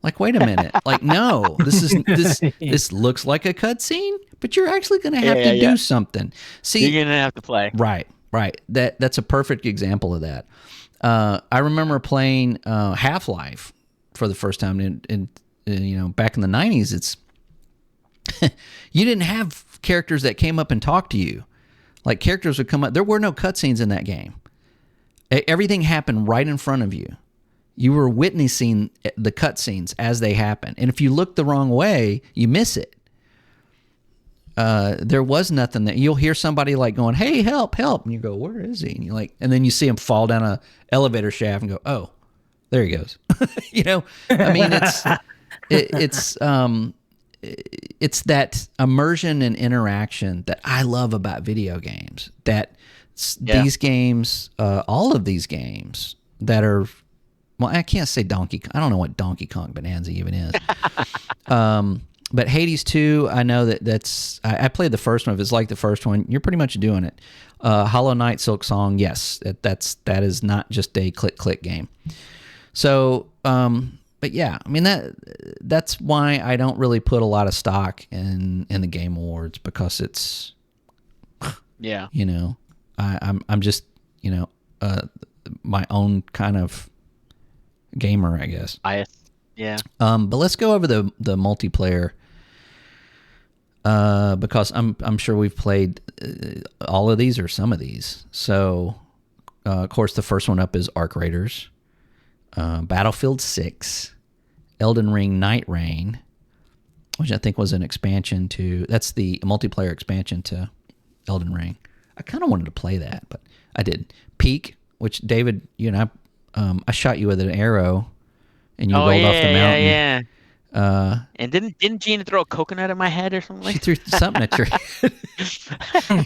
Like, wait a minute. Like, no, this looks like a cutscene, but you're actually going to have to do something. See, you're going to have to play. Right. That's a perfect example of that. I remember playing Half-Life for the first time, and back in the 90s. It's you didn't have characters that came up and talked to you. Like, characters would come up. There were no cutscenes in that game. Everything happened right in front of you. You were witnessing the cutscenes as they happen. And if you look the wrong way, you miss it. there was nothing that you'll hear somebody like going, "Hey, help, help," and you go, "Where is he?" And you like, and then you see him fall down a elevator shaft and go, "Oh, there he goes." I mean, it's that immersion and interaction that I love about video games. These games, all of these games that are, well, I can't say Donkey. I don't know what Donkey Kong Bonanza even is. But Hades 2, I know that's. I played the first one. If it's like the first one, you're pretty much doing it. Hollow Knight, Silk Song, yes, that is not just a click game. So, but yeah, I mean that's why I don't really put a lot of stock in the Game Awards, because it's, I'm just my own kind of gamer, I guess. Yeah. But let's go over the multiplayer, because I'm sure we've played all of these or some of these. So, of course, the first one up is Arc Raiders, Battlefield 6, Elden Ring Night Rain, which I think was an expansion to. That's the multiplayer expansion to Elden Ring. I kind of wanted to play that, but I didn't. Peak, which David, I shot you with an arrow. And you rolled off the mountain. Yeah. And didn't Gina throw a coconut at my head or something? She threw something at your head.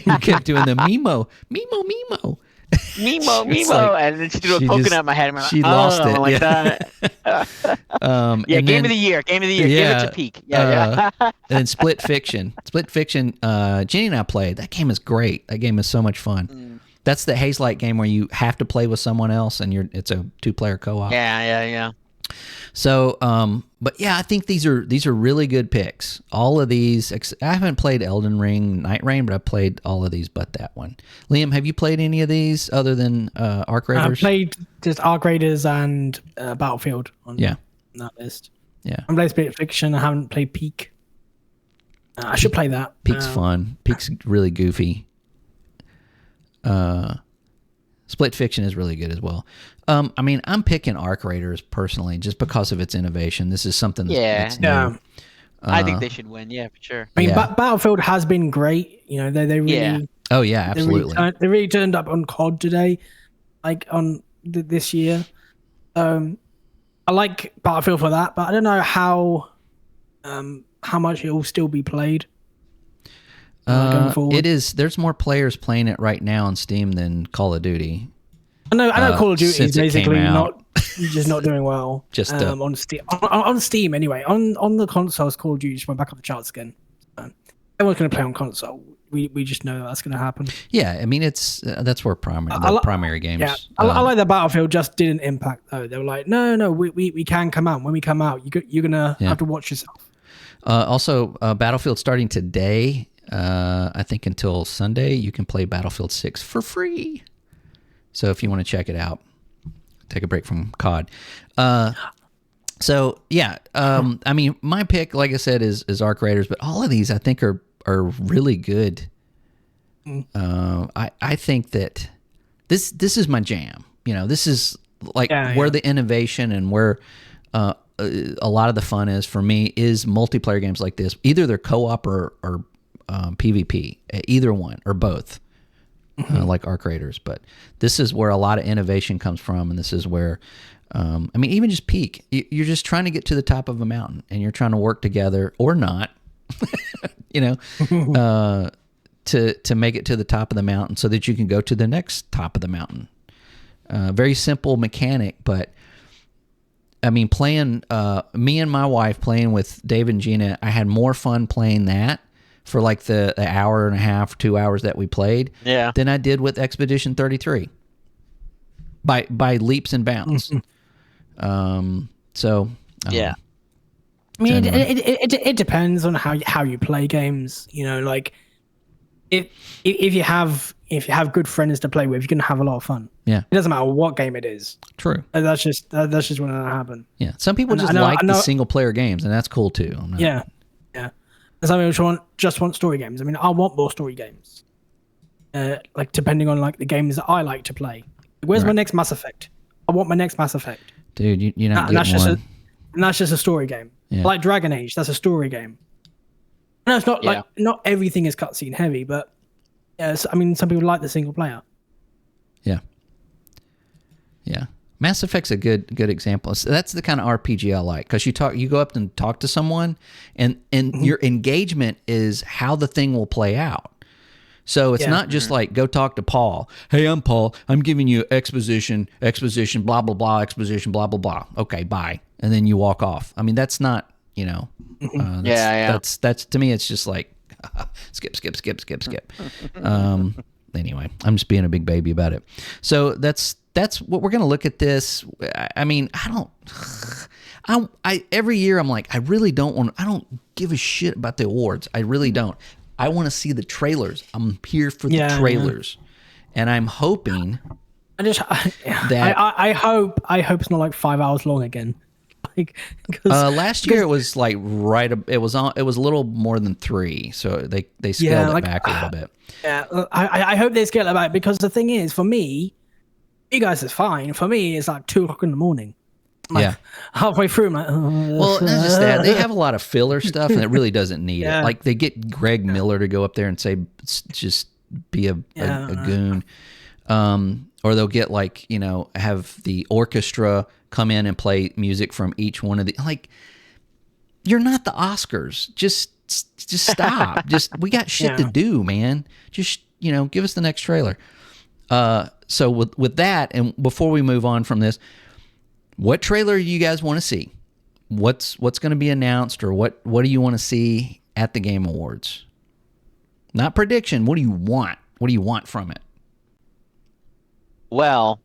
You kept doing the Mimo. Mimo, like, and then she threw a coconut at my head. She lost it. Like that. Game of the year. Yeah, Give it to Peak. Yeah. And then Split Fiction. Jenny and I played. That game is great. That game is so much fun. That's the Haze-like game where you have to play with someone else, and it's a 2-player co-op. Yeah. So, but yeah, I think these are really good picks. All of these, I haven't played Elden Ring, Night Rain, but I've played all of these but that one. Liam, have you played any of these other than Arc Raiders? I've played just Arc Raiders and Battlefield on that list. Yeah. I played Split Fiction. I haven't played Peak. I should play that. Peak's fun. Peak's really goofy. Split Fiction is really good as well. I mean, I'm picking Arc Raiders personally just because of its innovation. This is something that's new. I think they should win. Yeah, for sure. I mean, Battlefield has been great. They really. Yeah. Oh yeah, absolutely. They really turned up on COD today, like on this year. I like Battlefield for that, but I don't know how much it will still be played. Going forward. It is. There's more players playing it right now on Steam than Call of Duty. I know Call of Duty is basically just not doing well. Just on Steam. On Steam anyway. On the consoles, Call of Duty just went back up the charts again. Everyone's going to play on console. We just know that's going to happen. Yeah, I mean that's where primary games. Yeah, I like that Battlefield just didn't impact though. They were like, no, we can come out. When we come out, you're gonna have to watch yourself. Also, Battlefield starting today. I think until Sunday, you can play Battlefield 6 for free. So if you want to check it out, take a break from COD. I mean, my pick, like I said, is Arc Raiders, but all of these I think are really good. I think that this is my jam. This is like where the innovation and where a lot of the fun is for me is multiplayer games like this. Either they're co-op or PvP, either one or both. Like Arc Raiders, but this is where a lot of innovation comes from, and this is where, I mean, even just Peak, you're just trying to get to the top of a mountain, and you're trying to work together or not, to make it to the top of the mountain so that you can go to the next top of the mountain. Very simple mechanic, but I mean, playing me and my wife playing with Dave and Gina, I had more fun playing that for like the hour and a half, 2 hours that we played, than I did with Expedition 33 by leaps and bounds. I mean, it depends on how you play games. Like if you have good friends to play with, you're gonna have a lot of fun. Yeah, it doesn't matter what game it is. True. That's just when that happen. Yeah, some people like the single player games, and that's cool too. Yeah. Some people just want story games. I mean, I want more story games. Like depending on like the games that I like to play. Where's my next Mass Effect? I want my next Mass Effect. Dude, you're not getting that's one. That's just a story game. Yeah. Like Dragon Age, that's a story game. No, it's not Yeah. like not everything is cutscene heavy, but yes, I mean some people like the single player. Yeah. Yeah. Mass Effect's a good example. So that's the kind of RPG I like, because you go up and talk to someone, and your engagement is how the thing will play out. So it's not just like, go talk to Paul. Hey, I'm Paul. I'm giving you exposition, blah, blah, blah, exposition, blah, blah, blah. Okay, bye. And then you walk off. I mean, that's not, that's to me, it's just like, skip. Anyway, I'm just being a big baby about it. So that's what we're going to look at this. I mean, every year I'm like, I don't give a shit about the awards. I really don't. I want to see the trailers. I'm here for the trailers. And I'm hoping I hope it's not like 5 hours long again. Like, last year it was like it was a little more than 3, so they scaled it back a little bit. Yeah, I hope they scale it back, because the thing is, for me, you guys is fine. For me, it's like 2:00 in the morning. Like, halfway through, I'm like, well, not just that. They have a lot of filler stuff, and it really doesn't need it. Like, they get Greg Miller to go up there and say, just be a goon. Or they'll get, like, have the orchestra come in and play music from each one of the, like, you're not the Oscars. Just stop. We got shit to do, man. Just, give us the next trailer. So with that, and before we move on from this, what trailer do you guys want to see? What's going to be announced, or what do you want to see at the Game Awards? Not prediction. What do you want? What do you want from it? Well,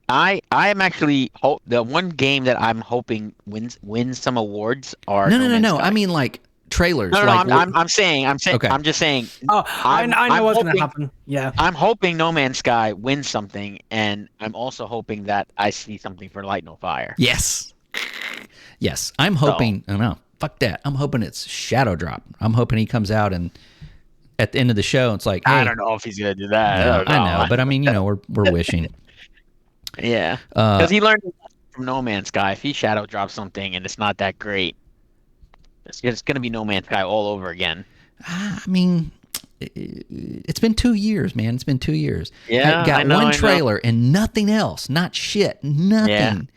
I am actually the one game that I'm hoping wins some awards are No. I mean, like, trailers. No, like, I'm saying. Okay. I'm just saying. Oh, I know what's going to happen. Yeah. I'm hoping No Man's Sky wins something, and I'm also hoping that I see something for Light No Fire. Yes. I'm hoping. Oh no, fuck that. I'm hoping it's Shadow Drop. I'm hoping he comes out and at the end of the show, it's like, hey, I don't know if he's gonna do that. No, I know, but I mean, we're wishing. Yeah, because he learned from No Man's Sky. If he Shadow drops something and it's not that great, it's gonna be No Man's Sky all over again. I mean, it's been 2 years, man. It's been 2 years. Yeah, I got one trailer and nothing else. Not shit. Nothing.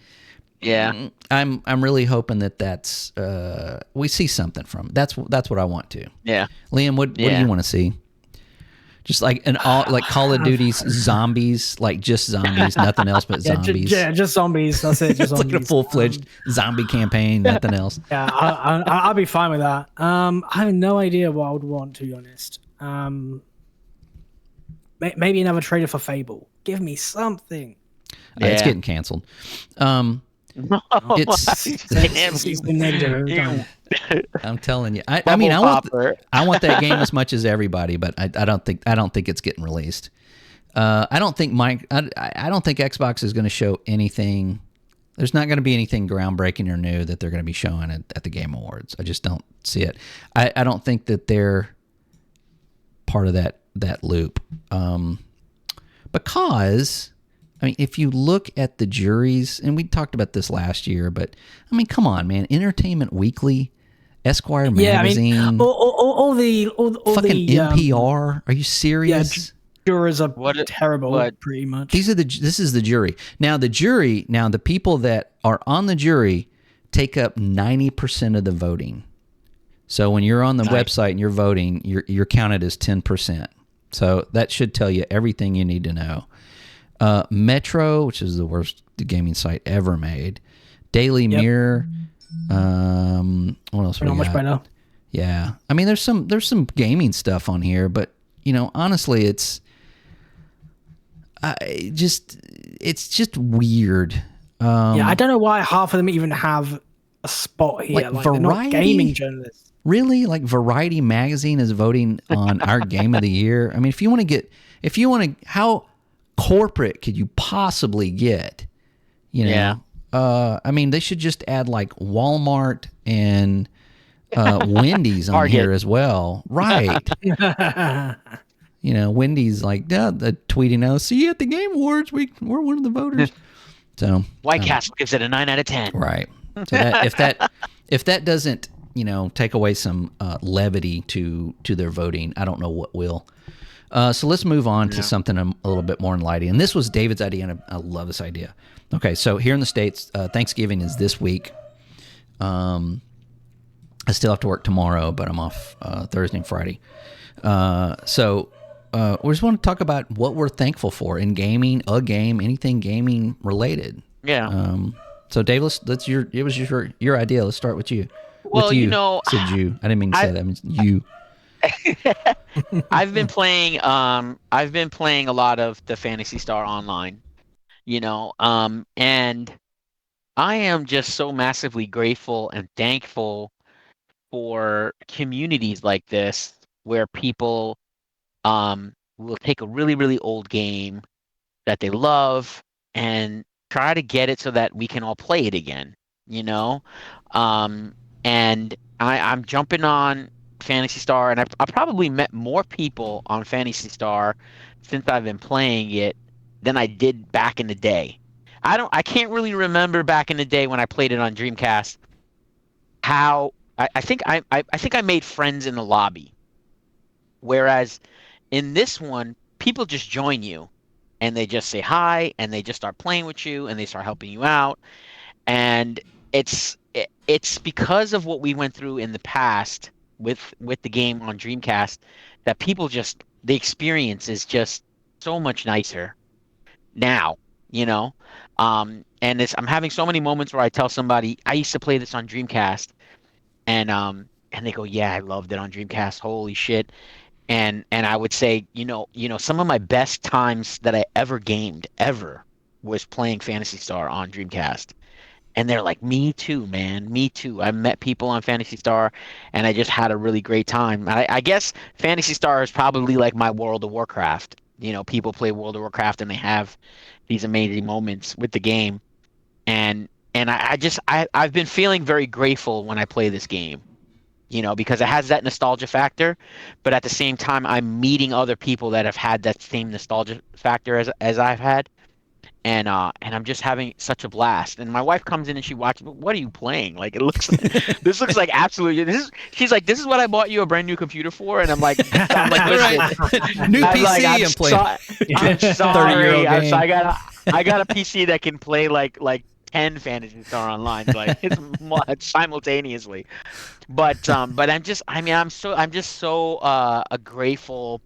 Yeah. I'm really hoping that's we see something from it. That's what I want to. Yeah. Liam, what do you want to see? Just like like Call of Duty's zombies, like just zombies, nothing else but zombies. Just zombies. That's it. Just it's zombies. like a full-fledged zombie campaign, nothing else. Yeah, I'll be fine with that. I have no idea what I would want, to be honest. Maybe another trailer for Fable. Give me something. It's getting canceled. It's been negative. I'm telling you. I mean, I want that game as much as everybody, but I don't think it's getting released. I don't think Xbox is going to show anything. There's not going to be anything groundbreaking or new that they're going to be showing at the Game Awards. I just don't see it. I don't think that they're part of that loop. Because, I mean, if you look at the juries, and we talked about this last year, but I mean, come on, man. Entertainment Weekly, Esquire magazine, I mean, all the fucking NPR. Are you serious? Yeah, jurors are terrible. Pretty much. This is the jury. Now the people that are on the jury take up 90% of the voting. So when you're on the website and you're voting, you're counted as 10%. So that should tell you everything you need to know. Metro, which is the worst gaming site ever made. Daily Mirror. What else we got? Much better. Yeah, I mean, there's some gaming stuff on here, but honestly, it's just weird. I don't know why half of them even have a spot here. Like they're not gaming journalists. Really? Like Variety magazine is voting on our game of the year. I mean, if you want to, how corporate could you possibly get? Yeah. I mean, they should just add like Walmart and Wendy's on here as well. Right. Wendy's like, the tweeting out, see you at the Game Awards. We're one of the voters. So White Castle gives it a 9 out of 10. Right. So that if that doesn't take away some levity to their voting, I don't know what will. So let's move on to something a little bit more enlightening. And this was David's idea, and I love this idea. Okay, so here in the States, Thanksgiving is this week. I still have to work tomorrow, but I'm off Thursday and Friday. So we just want to talk about what we're thankful for in gaming, a game, anything gaming related. Yeah. So Dave, it was your idea. Let's start with you. Well, with you. Said you. I didn't mean to say that. I mean you. I've been playing a lot of the Phantasy Star Online, and I am just so massively grateful and thankful for communities like this where people will take a really, really old game that they love and try to get it so that we can all play it again, you know? Um, and I'm jumping on Fantasy Star, and I probably met more people on Fantasy Star since I've been playing it than I did back in the day. I can't really remember back in the day when I played it on Dreamcast how I think I made friends in the lobby. Whereas in this one, people just join you and they just say hi and they just start playing with you and they start helping you out. And it's because of what we went through in the past with the game on Dreamcast that people just the experience is just so much nicer now, you know. And I'm having so many moments where I tell somebody I used to play this on Dreamcast and they go, "Yeah, I loved it on Dreamcast. Holy shit." And I would say, some of my best times that I ever gamed ever was playing Phantasy Star on Dreamcast. And they're like, "Me too, man. Me too." I met people on Phantasy Star and I just had a really great time. I guess Phantasy Star is probably like my World of Warcraft. People play World of Warcraft and they have these amazing moments with the game. And I've been feeling very grateful when I play this game, because it has that nostalgia factor, but at the same time, I'm meeting other people that have had that same nostalgia factor as I've had, and I'm just having such a blast. And my wife comes in and she watches. What are you playing? Like it looks, this looks like absolutely. She's like, "This is what I bought you a brand new computer for," and I'm like, "Listen, New I'm PC. like, I'm playing. I'm 30-year-old sorry. game. So I got a PC that can play like 10 Phantasy Star Online, like it's simultaneously." But I'm just so grateful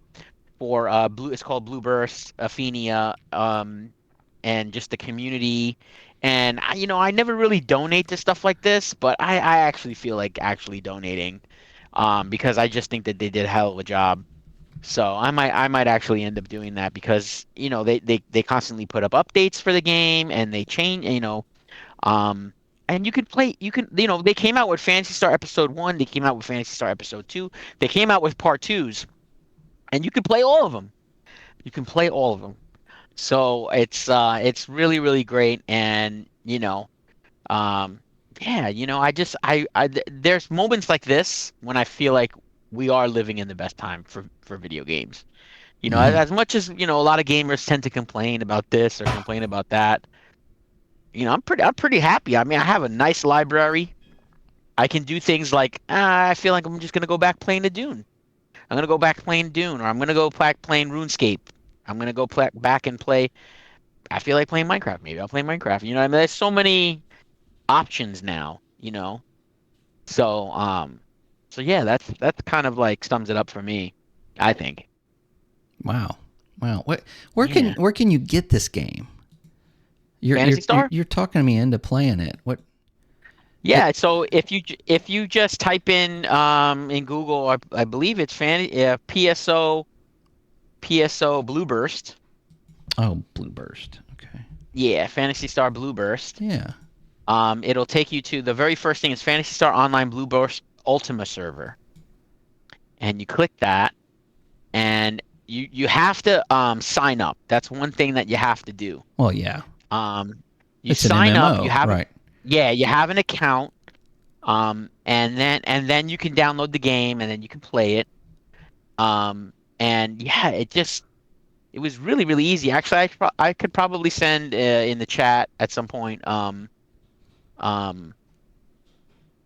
for Blue. It's called Blue Burst, Athenia, and just the community. And I never really donate to stuff like this, but I actually feel like actually donating, because I just think that they did a hell of a job. So I might actually end up doing that because they constantly put up updates for the game and they change, um, and you can play, they came out with Fantasy Star Episode 1, they came out with Fantasy Star Episode 2, they came out with Part 2s, and you can play all of them. You can play all of them. So it's really, really great. And, um, yeah, there's moments like this when I feel like we are living in the best time for video games. Mhm. As much as, a lot of gamers tend to complain about this or complain about that, I'm pretty happy. I mean, I have a nice library. I can do things like I feel like I'm just gonna go back playing the Dune. I'm gonna go back playing Dune, or I'm gonna go back playing RuneScape. I'm gonna go back and play. I feel like playing Minecraft. Maybe I'll play Minecraft. I mean, there's so many options now. So so yeah, that's kind of like sums it up for me, I think. Wow. Wow. Yeah. Where can you get this game? Fantasy Star? You're talking me into playing it. What? It, Yeah, so if you just type in Google, I believe it's PSO Blueburst. oh, Blue Burst. Okay. Yeah, Fantasy Star Blueburst. Yeah. It'll take you to the very first thing is Fantasy Star Online Blueburst Ultima server, and you click that, and you have to sign up. That's one thing that you have to do. Well, yeah. Um, you It's an sign up. MMO, right? Yeah, you have an account. And then you can download the game, and then you can play it. And yeah, it was really, really easy. Actually, I could probably send in the chat at some point um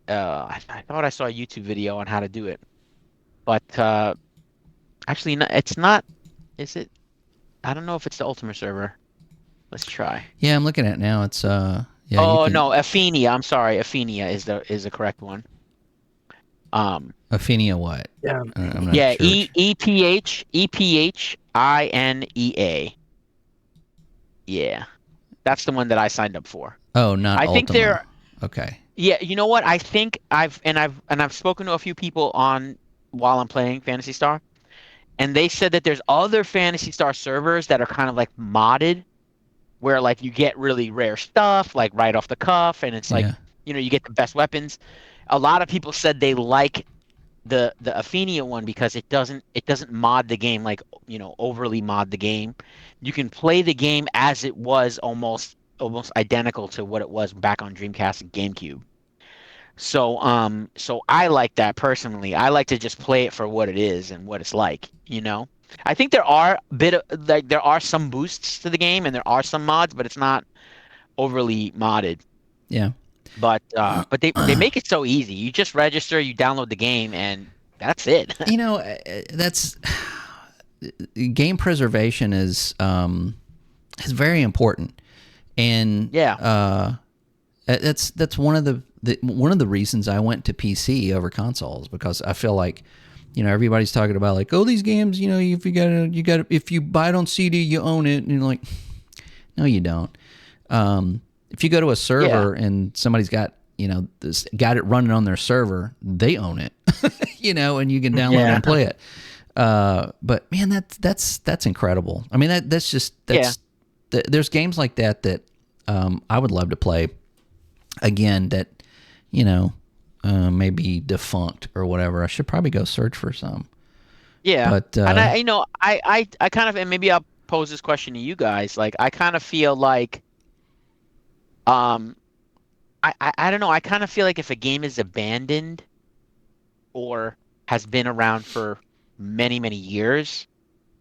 I thought I saw a YouTube video on how to do it, but actually, no, it's not. Is it? I don't know if it's the Ultimate server. Let's try. Yeah, I'm looking at it now. It's yeah, you Oh can no, Athenia. I'm sorry, Athenia is the correct one. Athenia what? Yeah. I'm not Yeah, sure which. EPHINEA. Yeah, that's the one that I signed up for. Oh, not I think Ultima. they're Okay. Yeah, you know what? I think I've spoken to a few people on while I'm playing Phantasy Star, and they said that there's other Phantasy Star servers that are kind of like modded, where like you get really rare stuff like right off the cuff, and it's like, Yeah. you get the best weapons. A lot of people said they like the Athenia one because it doesn't mod the game like, overly mod the game. You can play the game as it was, almost identical to what it was back on Dreamcast and GameCube. So I like that personally. I like to just play it for what it is and what it's like. I think there are there are some boosts to the game and there are some mods, but it's not overly modded. Yeah. But they make it so easy. You just register, you download the game, and that's it. That's game preservation is very important, and Yeah. that's one of the reasons I went to PC over consoles, because I feel like everybody's talking about like, oh, these games, if you got if you buy it on CD you own it, and you're like, no you don't. If you go to a server and somebody's got got it running on their server, they own it. And you can download it and play it. But man, that's incredible. I mean, there's games like that I would love to play again, that maybe defunct or whatever. I should probably go search for some. Yeah. But And I kind of, and maybe I'll pose this question to you guys. Like, I kind of feel like, um, I don't know. I kind of feel like if a game is abandoned or has been around for many, many years,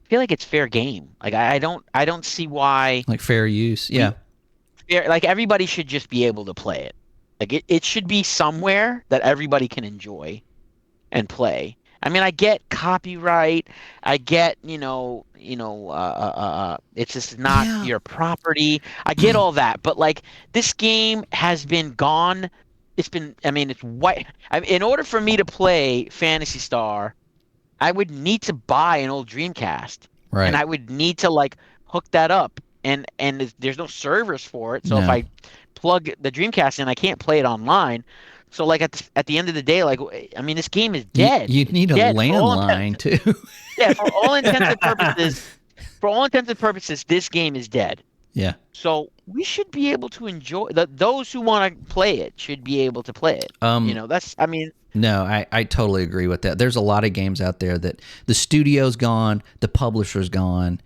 I feel like it's fair game. Like, I don't see why like fair use. we, Yeah. like, everybody should just be able to play it. Like, it should be somewhere that everybody can enjoy and play. I mean, I get copyright. I get, it's just not Yeah. your property. I get all that, but like, this game has been gone. I mean, it's white. In order for me to play Fantasy Star, I would need to buy an old Dreamcast, and Right. I would need to like hook that up, and there's no servers for it. So if No. I plug the Dreamcast in, I can't play it online. So like at the end of the day, like, I mean, this game is dead. You It's need a dead for all landline too. yeah, for all intents and purposes. For all intents and purposes, this game is dead. Yeah. So we should be able to enjoy those who want to play it should be able to play it. That's, I mean, No, I totally agree with that. There's a lot of games out there that the studio's gone, the publisher's gone.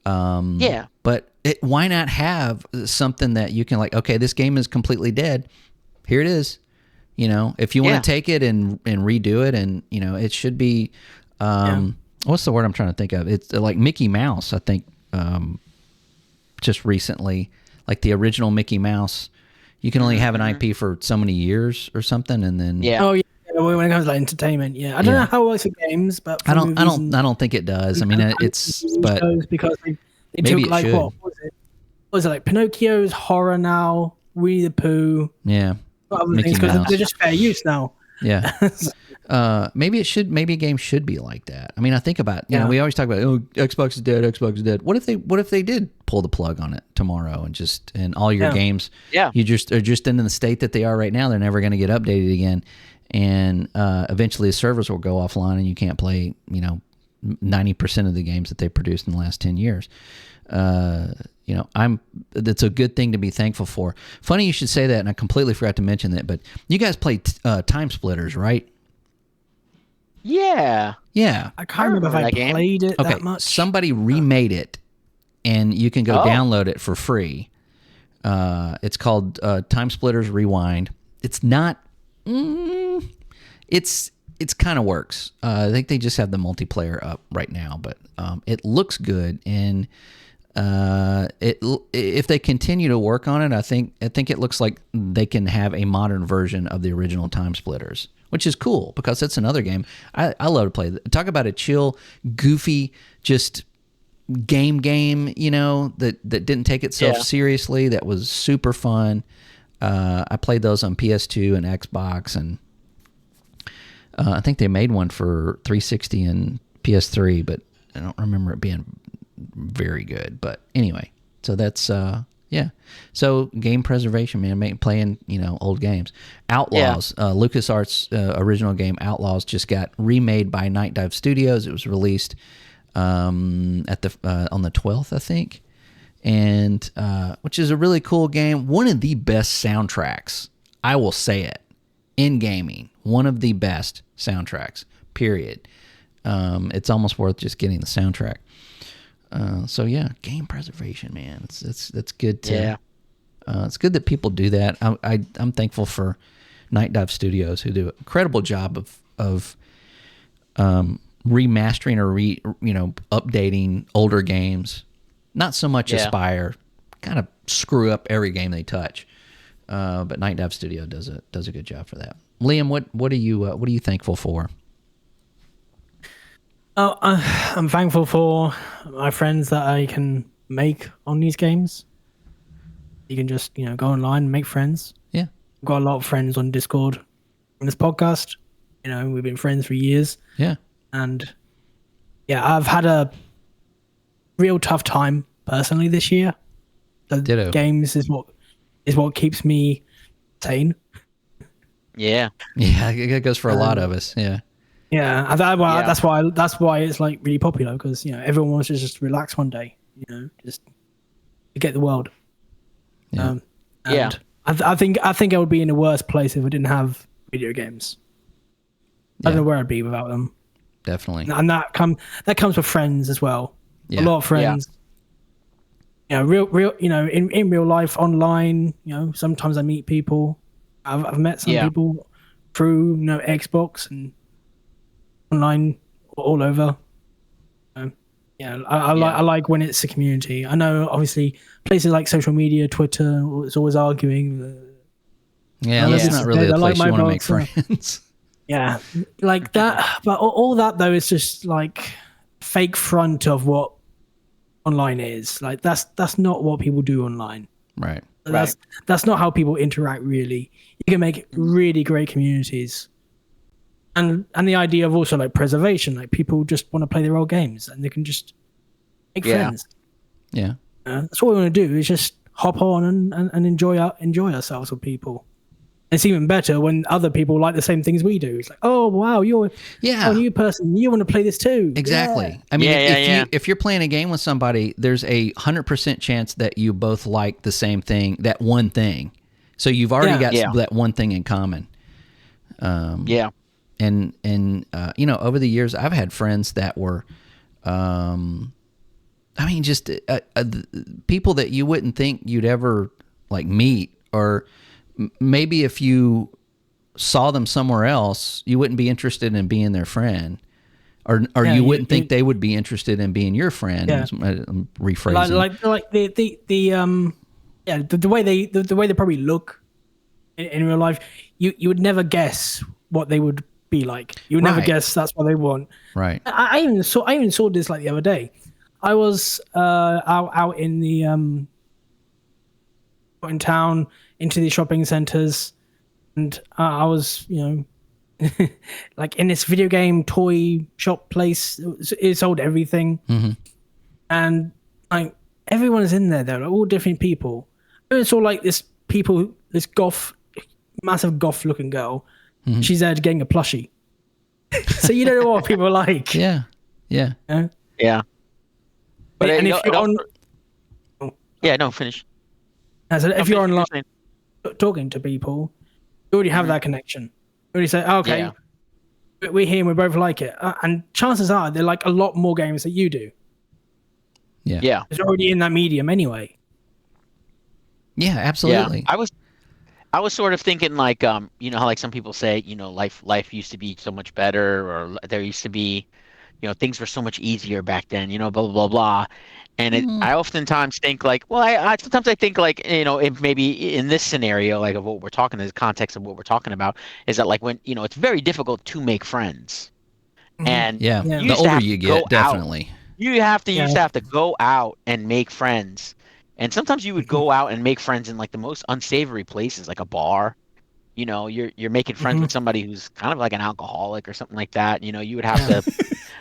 yeah. But why not have something that you can like, okay, this game is completely dead. Here it is. If you want Yeah. to take it and redo it, and it should be, what's the word I'm trying to think of? It's like Mickey Mouse, I think, just recently, like the original Mickey Mouse, you can only have an IP for so many years or something, and then Yeah. Oh yeah. When it comes to like entertainment, yeah. I don't know how it works for games, but for I movies don't think it does. I mean, it's but shows, because they maybe took it like should. what was it like Pinocchio's horror now, Winnie the Pooh, yeah, other Mickey things, because Mouse. they're just fair use now. Yeah. Maybe a game should be like that. I mean, I think about, Yeah. we always talk about, oh, Xbox is dead. What if they did pull the plug on it tomorrow, and all your games, Yeah. you are just in the state that they are right now, they're never going to get updated again. And eventually the servers will go offline and you can't play, 90% of the games that they produced in the last 10 years. That's a good thing to be thankful for. Funny you should say that, and I completely forgot to mention that, but you guys play Time Splitters, right? Yeah. Yeah. I can't remember if I that game. played it Okay, that much. somebody remade it, and you can go Oh. download it for free. It's called Time Splitters Rewind. It's not... It's kind of works. I think they just have the multiplayer up right now, but it looks good, and If they continue to work on it, I think it looks like they can have a modern version of the original Time Splitters, which is cool because it's another game I love to play. Talk about a chill, goofy, just game, that didn't take itself seriously. That was super fun. I played those on PS2 and Xbox, and I think they made one for 360 and PS3, but I don't remember it being very good. But anyway, so that's so game preservation, man, playing old games. Outlaws, LucasArts original game Outlaws just got remade by Night Dive Studios. It was released on the 12th, I think, and which is a really cool game. One of the best soundtracks, I will say it, in gaming. One of the best soundtracks, period. It's almost worth just getting the soundtrack. So yeah, game preservation, man. It's good to. Yeah. It's good that people do that. I'm thankful for Night Dive Studios, who do an incredible job of remastering or updating older games. Not so much Aspire, kind of screw up every game they touch. But Night Dive Studio does a good job for that. Liam, what are you thankful for? Oh, I'm thankful for my friends that I can make on these games. You can just go online and make friends. Yeah, I've got a lot of friends on Discord on this podcast. We've been friends for years. Yeah, and I've had a real tough time personally this year. The Ditto. Games is what keeps me sane. Yeah, it goes for a lot of us. Yeah. Yeah, that's why it's like really popular, because everyone wants to just relax one day, just forget the world. Yeah. I think I would be in a worse place if I didn't have video games. I don't know where I'd be without them. Definitely. And that comes with friends as well. Yeah. A lot of friends. Yeah. Real in real life, online. Sometimes I meet people. I've met some people through Xbox and online all over. I like when it's a community. I know obviously places like social media, Twitter, it's always arguing. That's not really the place you want to make friends. Yeah, like that. But all that though is just like fake front of what online is. Like that's not what people do online. Right. That's not how people interact really. You can make really great communities. And the idea of also like preservation, like people just want to play their old games and they can just make friends. Yeah. That's all we want to do is just hop on and enjoy ourselves with people. And it's even better when other people like the same things we do. It's like, oh wow, you're a new person. You want to play this too. Exactly. Yeah. I mean, if you're playing a game with somebody, there's 100% chance that you both like the same thing, that one thing. So you've already got that one thing in common. And over the years, I've had friends that were, just people that you wouldn't think you'd ever like meet, or maybe if you saw them somewhere else, you wouldn't be interested in being their friend, or you wouldn't think they would be interested in being your friend. Yeah. I'm rephrasing. Like the way they probably look in real life, you would never guess what they would be like. You would never guess that's what they want. Right. I even saw this like the other day. I was out in the in town, into the shopping centers, and I was like in this video game toy shop place. It sold everything, and like everyone is in there. They're like, all different people. I saw like this massive goth looking girl. She's there getting a plushie. So you don't know what people are like. Yeah. Yeah. But and if you're on, finish. So if you're online talking to people, you already have that connection. You already say, okay, we're here and we both like it. And chances are they like a lot more games that you do. Yeah. It's already in that medium anyway. Yeah, absolutely. Yeah. I was sort of thinking like, how like some people say, life used to be so much better, or there used to be, things were so much easier back then, blah blah blah blah. And I oftentimes think like, well, I sometimes I think like, if maybe in this scenario, like of what we're talking, in the context of what we're talking about, is that like when, it's very difficult to make friends. And Yeah. you Yeah. The used to older have to you go get, out. definitely. You Yeah. used to have to go out and make friends. And sometimes you would go out and make friends in like the most unsavory places, like a bar. You're making friends with somebody who's kind of like an alcoholic or something like that. You would have Yeah. to,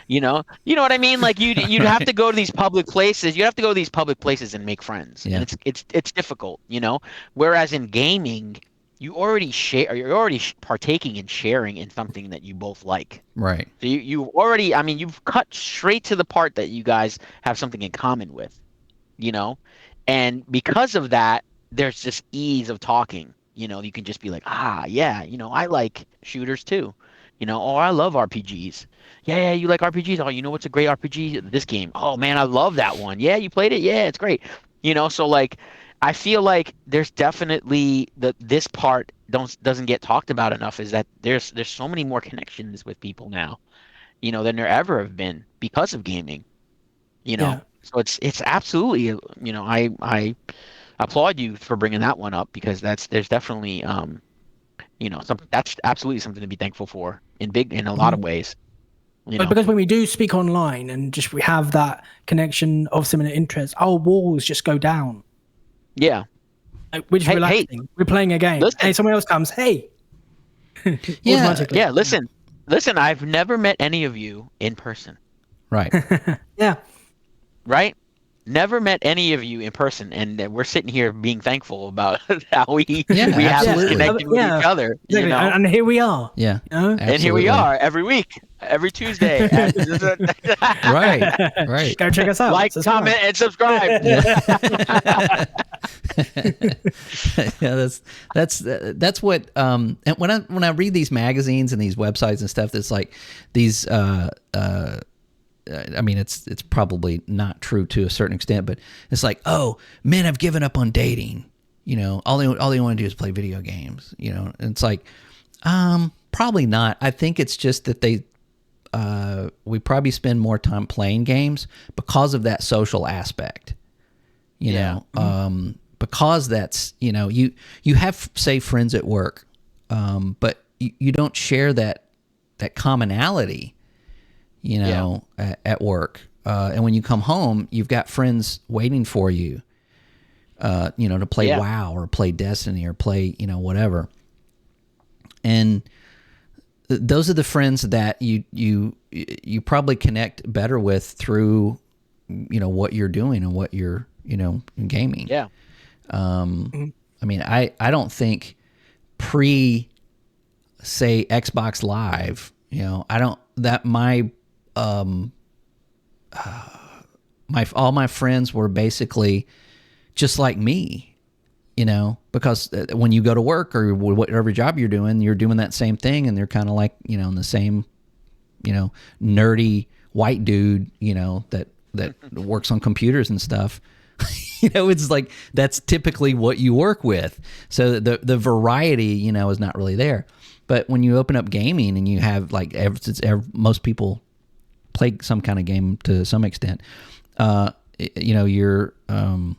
you know what I mean? Like you'd have to go to these public places. You'd have to go to these public places and make friends. And Yeah. it's difficult. Whereas in gaming, you're already partaking and sharing in something that you both like. Right. So you already, I mean, you've cut straight to the part that you guys have something in common with, you know? And because of that, there's this ease of talking. You can just be like, yeah, I like shooters too. Oh, I love RPGs. Yeah, yeah, you like RPGs? Oh, you know what's a great RPG? This game. Oh man, I love that one. Yeah, you played it? Yeah, it's great. So like I feel like there's definitely this part doesn't get talked about enough is that there's so many more connections with people now, than there ever have been because of gaming, you Yeah. know. So it's absolutely, I applaud you for bringing that one up because there's definitely something that's absolutely something to be thankful for in a lot of ways, you But know. because when we do speak online and just we have that connection of similar interests, our walls just go down, Yeah. which is Hey, relaxing. We're playing a game. listen. Hey, someone else comes. Hey, Yeah. automatically. Yeah, listen, I've never met any of you in person, Right. Yeah. right? Never met any of you in person, and we're sitting here being thankful about how we Yeah, we have this absolutely. connection with Yeah, each other, exactly. And here we are. Yeah. You know? And here we Absolutely. are every week, every Tuesday. Right. Right. Go check us out. Like, Subscribe. comment, and subscribe. Yeah, that's what and when I read these magazines and these websites and stuff, that's like these I mean, it's probably not true to a certain extent, but it's like, oh, men have given up on dating. All they want to do is play video games. And it's like, probably not. I think it's just that we probably spend more time playing games because of that social aspect. Because that's you have, say, friends at work, but you don't share that commonality. At work. And when you come home, you've got friends waiting for you, to play WoW or play Destiny or play, whatever. And those are the friends that you probably connect better with through, what you're doing and what you're, gaming. Yeah. I mean, I don't think say Xbox Live, I don't, that all my friends were basically just like me, because when you go to work or whatever job you're doing that same thing, and they're kind of like, in the same, nerdy white dude, that works on computers and stuff. It's like that's typically what you work with. So the variety, is not really there. But when you open up gaming and you have like most people play some kind of game to some extent, you're I'm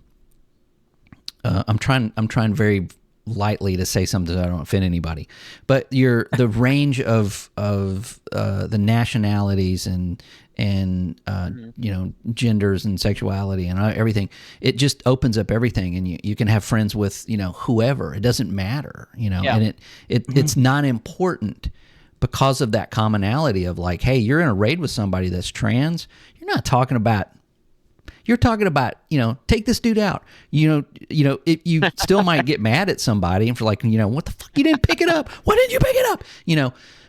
trying very lightly to say something so I don't offend anybody, but the range of the nationalities and genders and sexuality and everything, it just opens up everything, and you can have friends with whoever. It doesn't matter, and it's not important because of that commonality of like, hey, you're in a raid with somebody that's trans, you're talking about take this dude out. If you still might get mad at somebody and for like, what the fuck, you didn't pick it up? Why didn't you pick it up?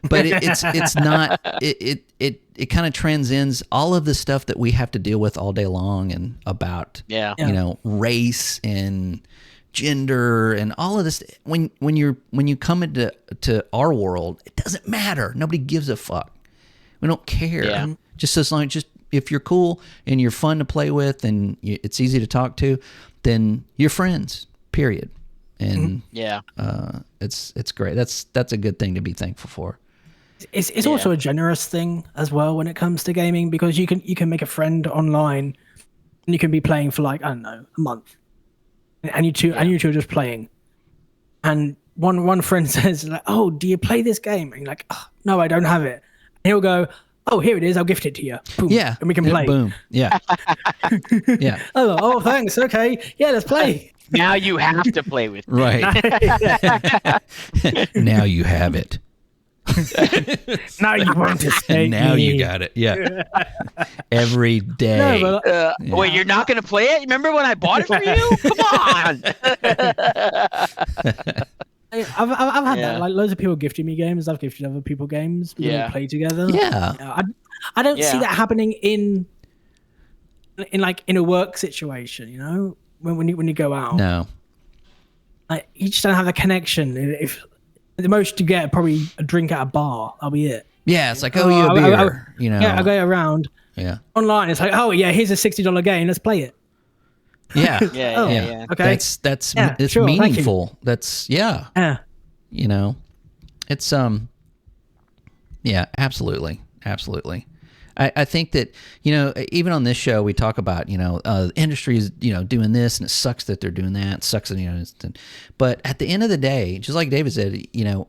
But it's not, it kind of transcends all of the stuff that we have to deal with all day long, and about race and gender and all of this. When you come into our world, it doesn't matter. Nobody gives a fuck. We don't care. Yeah. Just as long, if you're cool and you're fun to play with and it's easy to talk to, then you're friends, period. And it's great. That's a good thing to be thankful for. It's also a generous thing as well when it comes to gaming, because you can make a friend online and you can be playing for like, I don't know, a month, and you two are just playing, and one friend says like, "Oh, do you play this game?" And you're like, oh, "No, I don't have it." And he'll go, "Oh, here it is. I'll gift it to you." Boom. Yeah. And we can play. Boom. Yeah. Yeah. Oh, thanks. Okay. Yeah, let's play. Now you have to play with me. Right. Now you have it. Now you want to stay. Now you got it. Yeah. Every day. No, but, Wait, you're not going to play it? Remember when I bought it for you? Come on. I've had that. Like, loads of people gifting me games. I've gifted other people games. We don't play together. Yeah. I don't see that happening in a work situation. You know, when you go out. No. Like, you just don't have a connection. If the most you get probably a drink at a bar, that'll be it. Yeah, it's like, oh, you a beer. You know. Yeah, I go around. Yeah. Online, it's like, oh yeah, here's a $60 game. Let's play it. Yeah. Yeah. Okay. It's sure, meaningful. That's Yeah. You know, it's yeah, absolutely. I think that, you know, even on this show we talk about, you know, the industry is, you know, doing this, and it sucks that they're doing that. It sucks that, you know, but at the end of the day, just like David said, you know,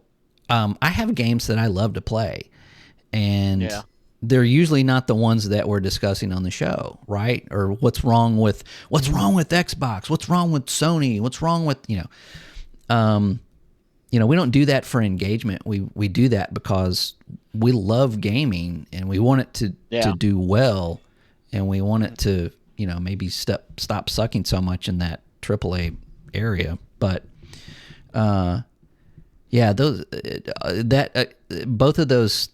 I have games that I love to play, and they're usually not the ones that we're discussing on the show, right? Or what's wrong with Xbox? What's wrong with Sony? What's wrong with, you know, we don't do that for engagement. We do that because we love gaming and we want it to do well, and we want it to, you know, maybe stop sucking so much in that AAA area. But yeah, those both of those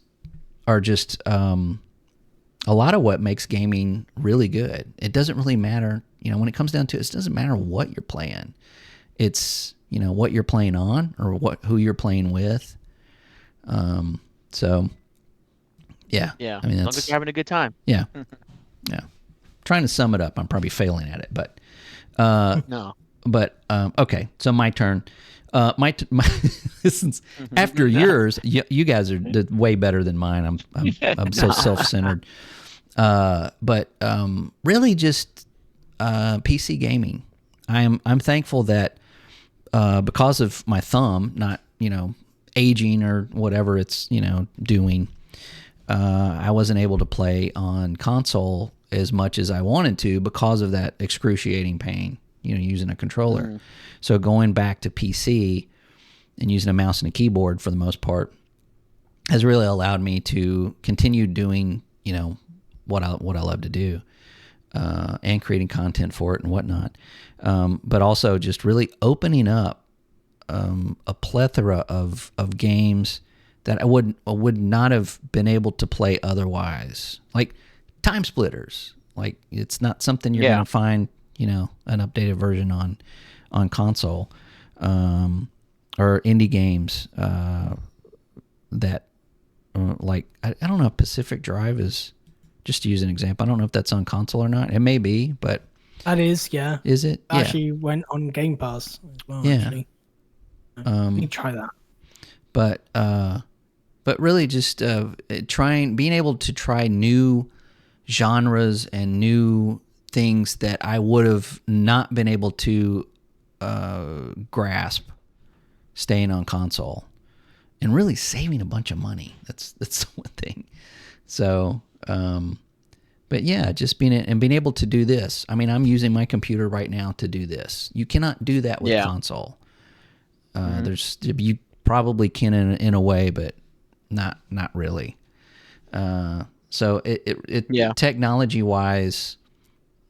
are just a lot of what makes gaming really good. It doesn't really matter, you know, when it comes down to it, it doesn't matter what you're playing. It's, you know, what you're playing on, or who you're playing with. So yeah. I mean, as long as you're having a good time. Yeah. Yeah. Trying to sum it up, I'm probably failing at it, but No. But okay, so my turn. My since after yours, you guys are way better than mine. I'm so self-centered. But really just PC gaming. I'm thankful that because of my thumb not, you know, aging or whatever it's, you know, doing, I wasn't able to play on console as much as I wanted to because of that excruciating pain, you know, using a controller. Mm. So going back to PC and using a mouse and a keyboard for the most part has really allowed me to continue doing, you know, what I love to do, and creating content for it and whatnot. But also just really opening up a plethora of games that I would not have been able to play otherwise. Like Time Splitters. Like, it's not something you're going to find, you know, an updated version on console. Or indie games that like I don't know if Pacific Drive is, just to use an example, I don't know if that's on console or not. It may be, but that is, yeah. Is it? I actually went on Game Pass as well. Yeah. Actually. You can try that. But really just being able to try new genres and new things that I would have not been able to grasp staying on console, and really saving a bunch of money. That's one thing. So, but yeah, just being able to do this. I mean, I'm using my computer right now to do this. You cannot do that with console. There's, you probably can in a way, but not really. So it technology wise,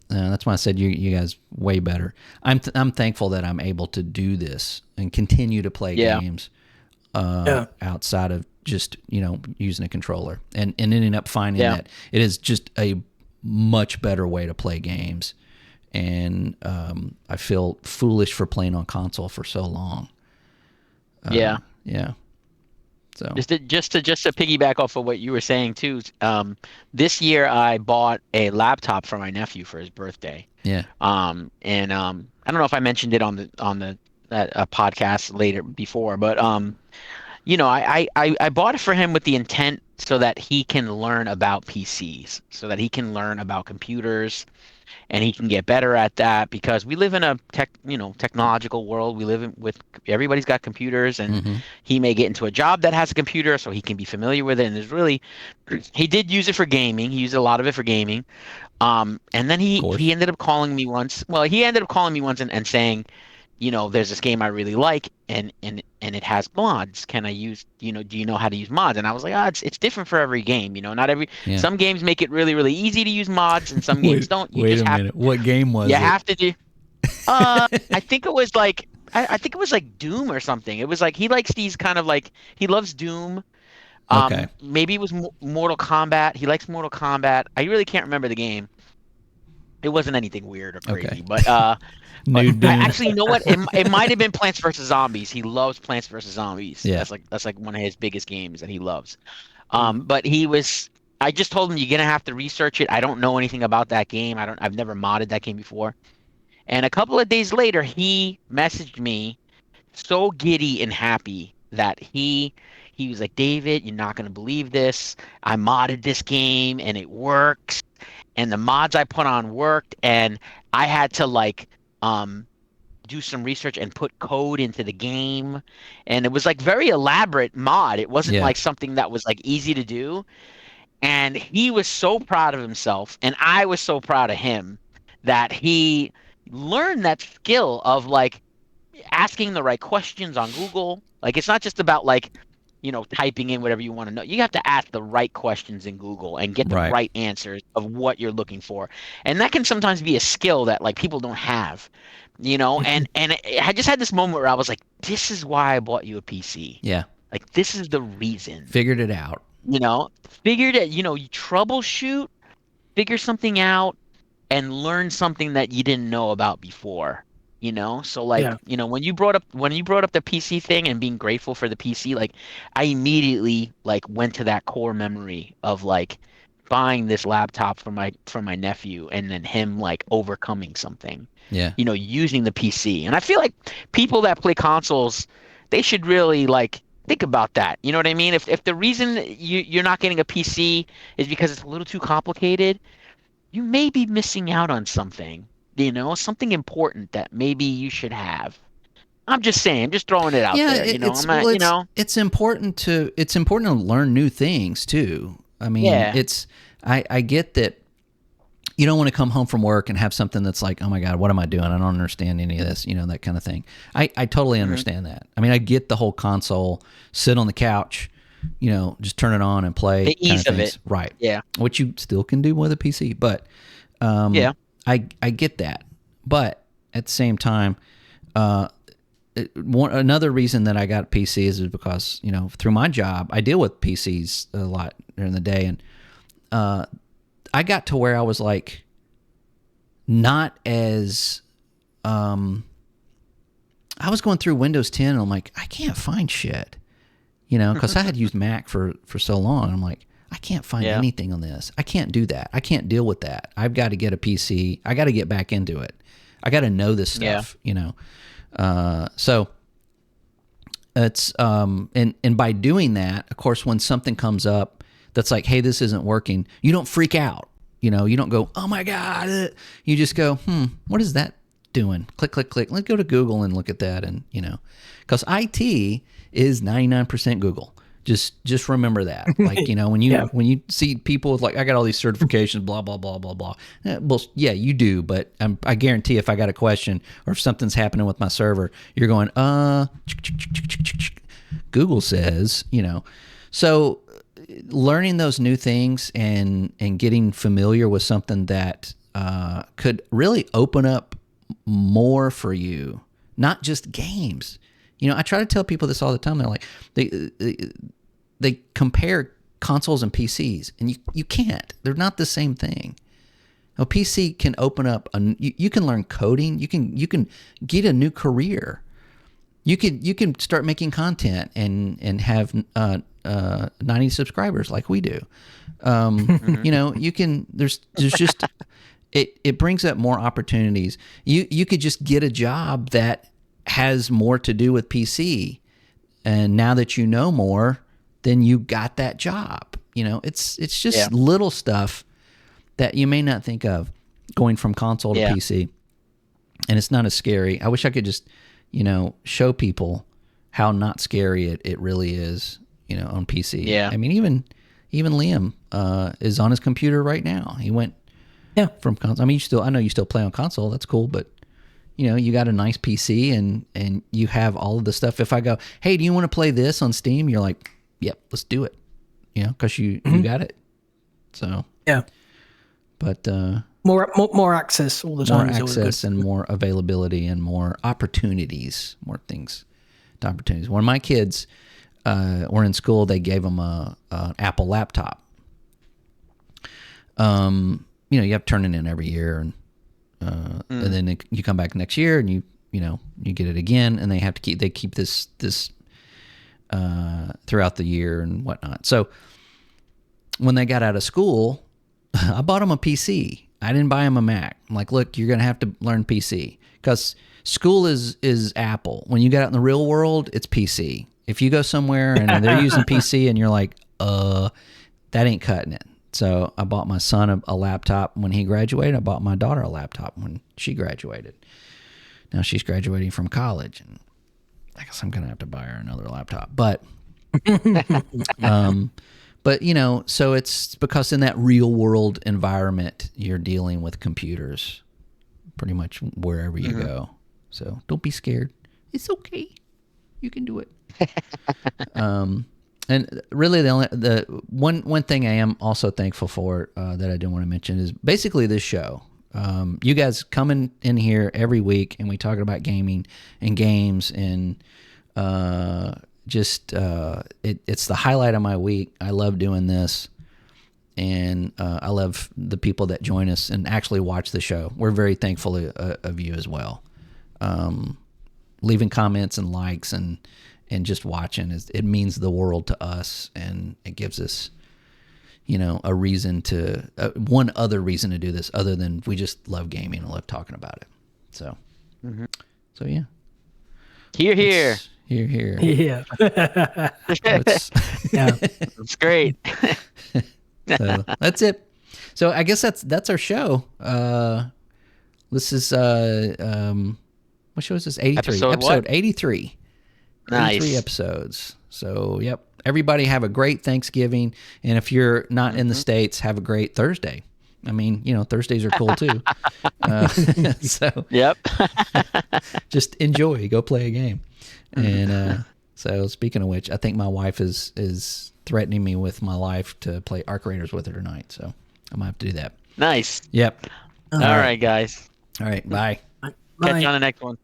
that's why I said you guys way better. I'm thankful that I'm able to do this and continue to play games outside of just, you know, using a controller, and ending up finding that it is just a much better way to play games. And I feel foolish for playing on console for so long. Yeah. So just to piggyback off of what you were saying too, this year I bought a laptop for my nephew for his birthday. Yeah. And I don't know if I mentioned it on the podcast later before, but I bought it for him with the intent so that he can learn about PCs, so that he can learn about computers, and he can get better at that because we live in a technological world. We live in with everybody's got computers, and Mm-hmm. he may get into a job that has a computer, so he can be familiar with it. And there's really, he did use it for gaming. He used a lot of it for gaming. And then Of he course. ended up calling me once. Well, he ended up calling me once and saying, there's this game I really like, and it has mods. Can I use, do you know how to use mods? And I was like, it's different for every game. Not every, Yeah. some games make it really, really easy to use mods, and some games don't. You Wait just a have, minute. What game you was it? have to do. I think it was like, I think it was like Doom or something. It was like he likes these kind of like he loves Doom. Okay. Maybe it was Mortal Kombat. He likes Mortal Kombat. I really can't remember the game. It wasn't anything weird or Okay. crazy, but New Doom. actually, you know what? It might have been Plants vs Zombies. He loves Plants vs Zombies. Yeah. That's like one of his biggest games that he loves. Mm. But he was. I just told him you're gonna have to research it. I don't know anything about that game. I've never modded that game before. And a couple of days later, he messaged me so giddy and happy that he was like, David, you're not gonna believe this. I modded this game and it works, and the mods I put on worked, and I had to like do some research and put code into the game, and it was like very elaborate mod. It wasn't Yeah. like something that was like easy to do, and he was so proud of himself, and I was so proud of him that he learned that skill of like asking the right questions on Google. Like it's not just about like, typing in whatever you want to know. You have to ask the right questions in Google and get the Right. right answers of what you're looking for. And that can sometimes be a skill that like people don't have, I just had this moment where I was like, this is why I bought you a PC. Yeah. Like this is the reason. Figured it out. Figured it, you troubleshoot, figure something out, and learn something that you didn't know about before. So like, Yeah. when you brought up the PC thing and being grateful for the PC, like I immediately like went to that core memory of like buying this laptop for my nephew, and then him like overcoming something, Yeah. using the PC. And I feel like people that play consoles, they should really like think about that. You know what I mean? If the reason you're not getting a PC is because it's a little too complicated, you may be missing out on something, something important that maybe you should have. I'm just saying, I'm just throwing it out Yeah, there, it's I'm well, not, it's important to learn new things too. I mean, yeah, I get that you don't want to come home from work and have something that's like, oh my God, what am I doing? I don't understand any of this, that kind of thing. I totally understand that. I mean, I get the whole console, sit on the couch, just turn it on and play the kind ease of things. it. Right. Yeah. Which you still can do with a PC, but Yeah. I get that. But at the same time, another reason that I got PC is because, through my job, I deal with PCs a lot during the day. And I got to where I was like, not as, I was going through Windows 10 and I'm like, I can't find shit, because I had used Mac for so long. I'm like, I can't find Yeah. anything on this. I can't do that. I can't deal with that. I've got to get a PC. I got to get back into it. I got to know this stuff, so it's, and by doing that, of course, when something comes up that's like, hey, this isn't working, you don't freak out. You don't go, oh my God. You just go, what is that doing? Click, click, click. Let's go to Google and look at that. And, because IT is 99% Google. Just remember that. Like, when you Yeah. when you see people with like, I got all these certifications, blah, blah, blah, blah, blah. Well, yeah, you do. But I guarantee if I got a question or if something's happening with my server, you're going, Google says, So learning those new things and getting familiar with something that could really open up more for you, not just games. I try to tell people this all the time. They're like, they compare consoles and PCs, and you can't. They're not the same thing. A PC can open up you can learn coding. You can get a new career. You can start making content and have 90 subscribers like we do. You can. There's just it brings up more opportunities. You could just get a job that has more to do with PC And now that you know more, then you got that job. It's just little stuff that you may not think of going from console to PC. And it's not as scary. I wish I could just, show people how not scary it really is, on PC. Yeah. I mean, even Liam is on his computer right now. He went from console. I mean, I know you still play on console. That's cool, but you got a nice PC and you have all of the stuff. If I go, hey, do you want to play this on Steam? You're like, yep, let's do it. Because you got it. So but more access all the time. More access and more availability and more opportunities, more things to opportunities. When my kids were in school, they gave them an Apple laptop. You have to turn it in every year, and then you come back next year and you get it again, and they keep this throughout the year and whatnot. So when they got out of school, I bought them a PC. I didn't buy them a Mac. I'm like, look, you're going to have to learn PC because school is Apple. When you get out in the real world, it's PC. If you go somewhere and they're using PC and you're like, that ain't cutting it. So I bought my son a laptop when he graduated. I bought my daughter a laptop when she graduated. Now she's graduating from college, and I guess I'm going to have to buy her another laptop. But, so it's because in that real world environment, you're dealing with computers pretty much wherever you go. So don't be scared. It's okay. You can do it. And really the one thing I am also thankful for that I do want to mention is basically this show. You guys coming in here every week and we talking about gaming and games and it's the highlight of my week. I love doing this, and I love the people that join us and actually watch the show. We're very thankful of you as well. Leaving comments and likes and just watching it means the world to us, and it gives us a reason to one other reason to do this other than we just love gaming and love talking about it. So yeah. Here. Yeah. It's great. So that's it. So I guess that's our show. This is what show is this? 83. Episode 83. Nice. 83 episodes. So yep. Everybody have a great Thanksgiving, and if you're not in the States, have a great Thursday. I mean, Thursdays are cool too. So yep. Just enjoy. Go play a game. And so speaking of which, I think my wife is threatening me with my life to play Arc Raiders with her tonight. So I'm gonna have to do that. Nice. Yep. All right, guys. All right. Bye. Catch you on the next one.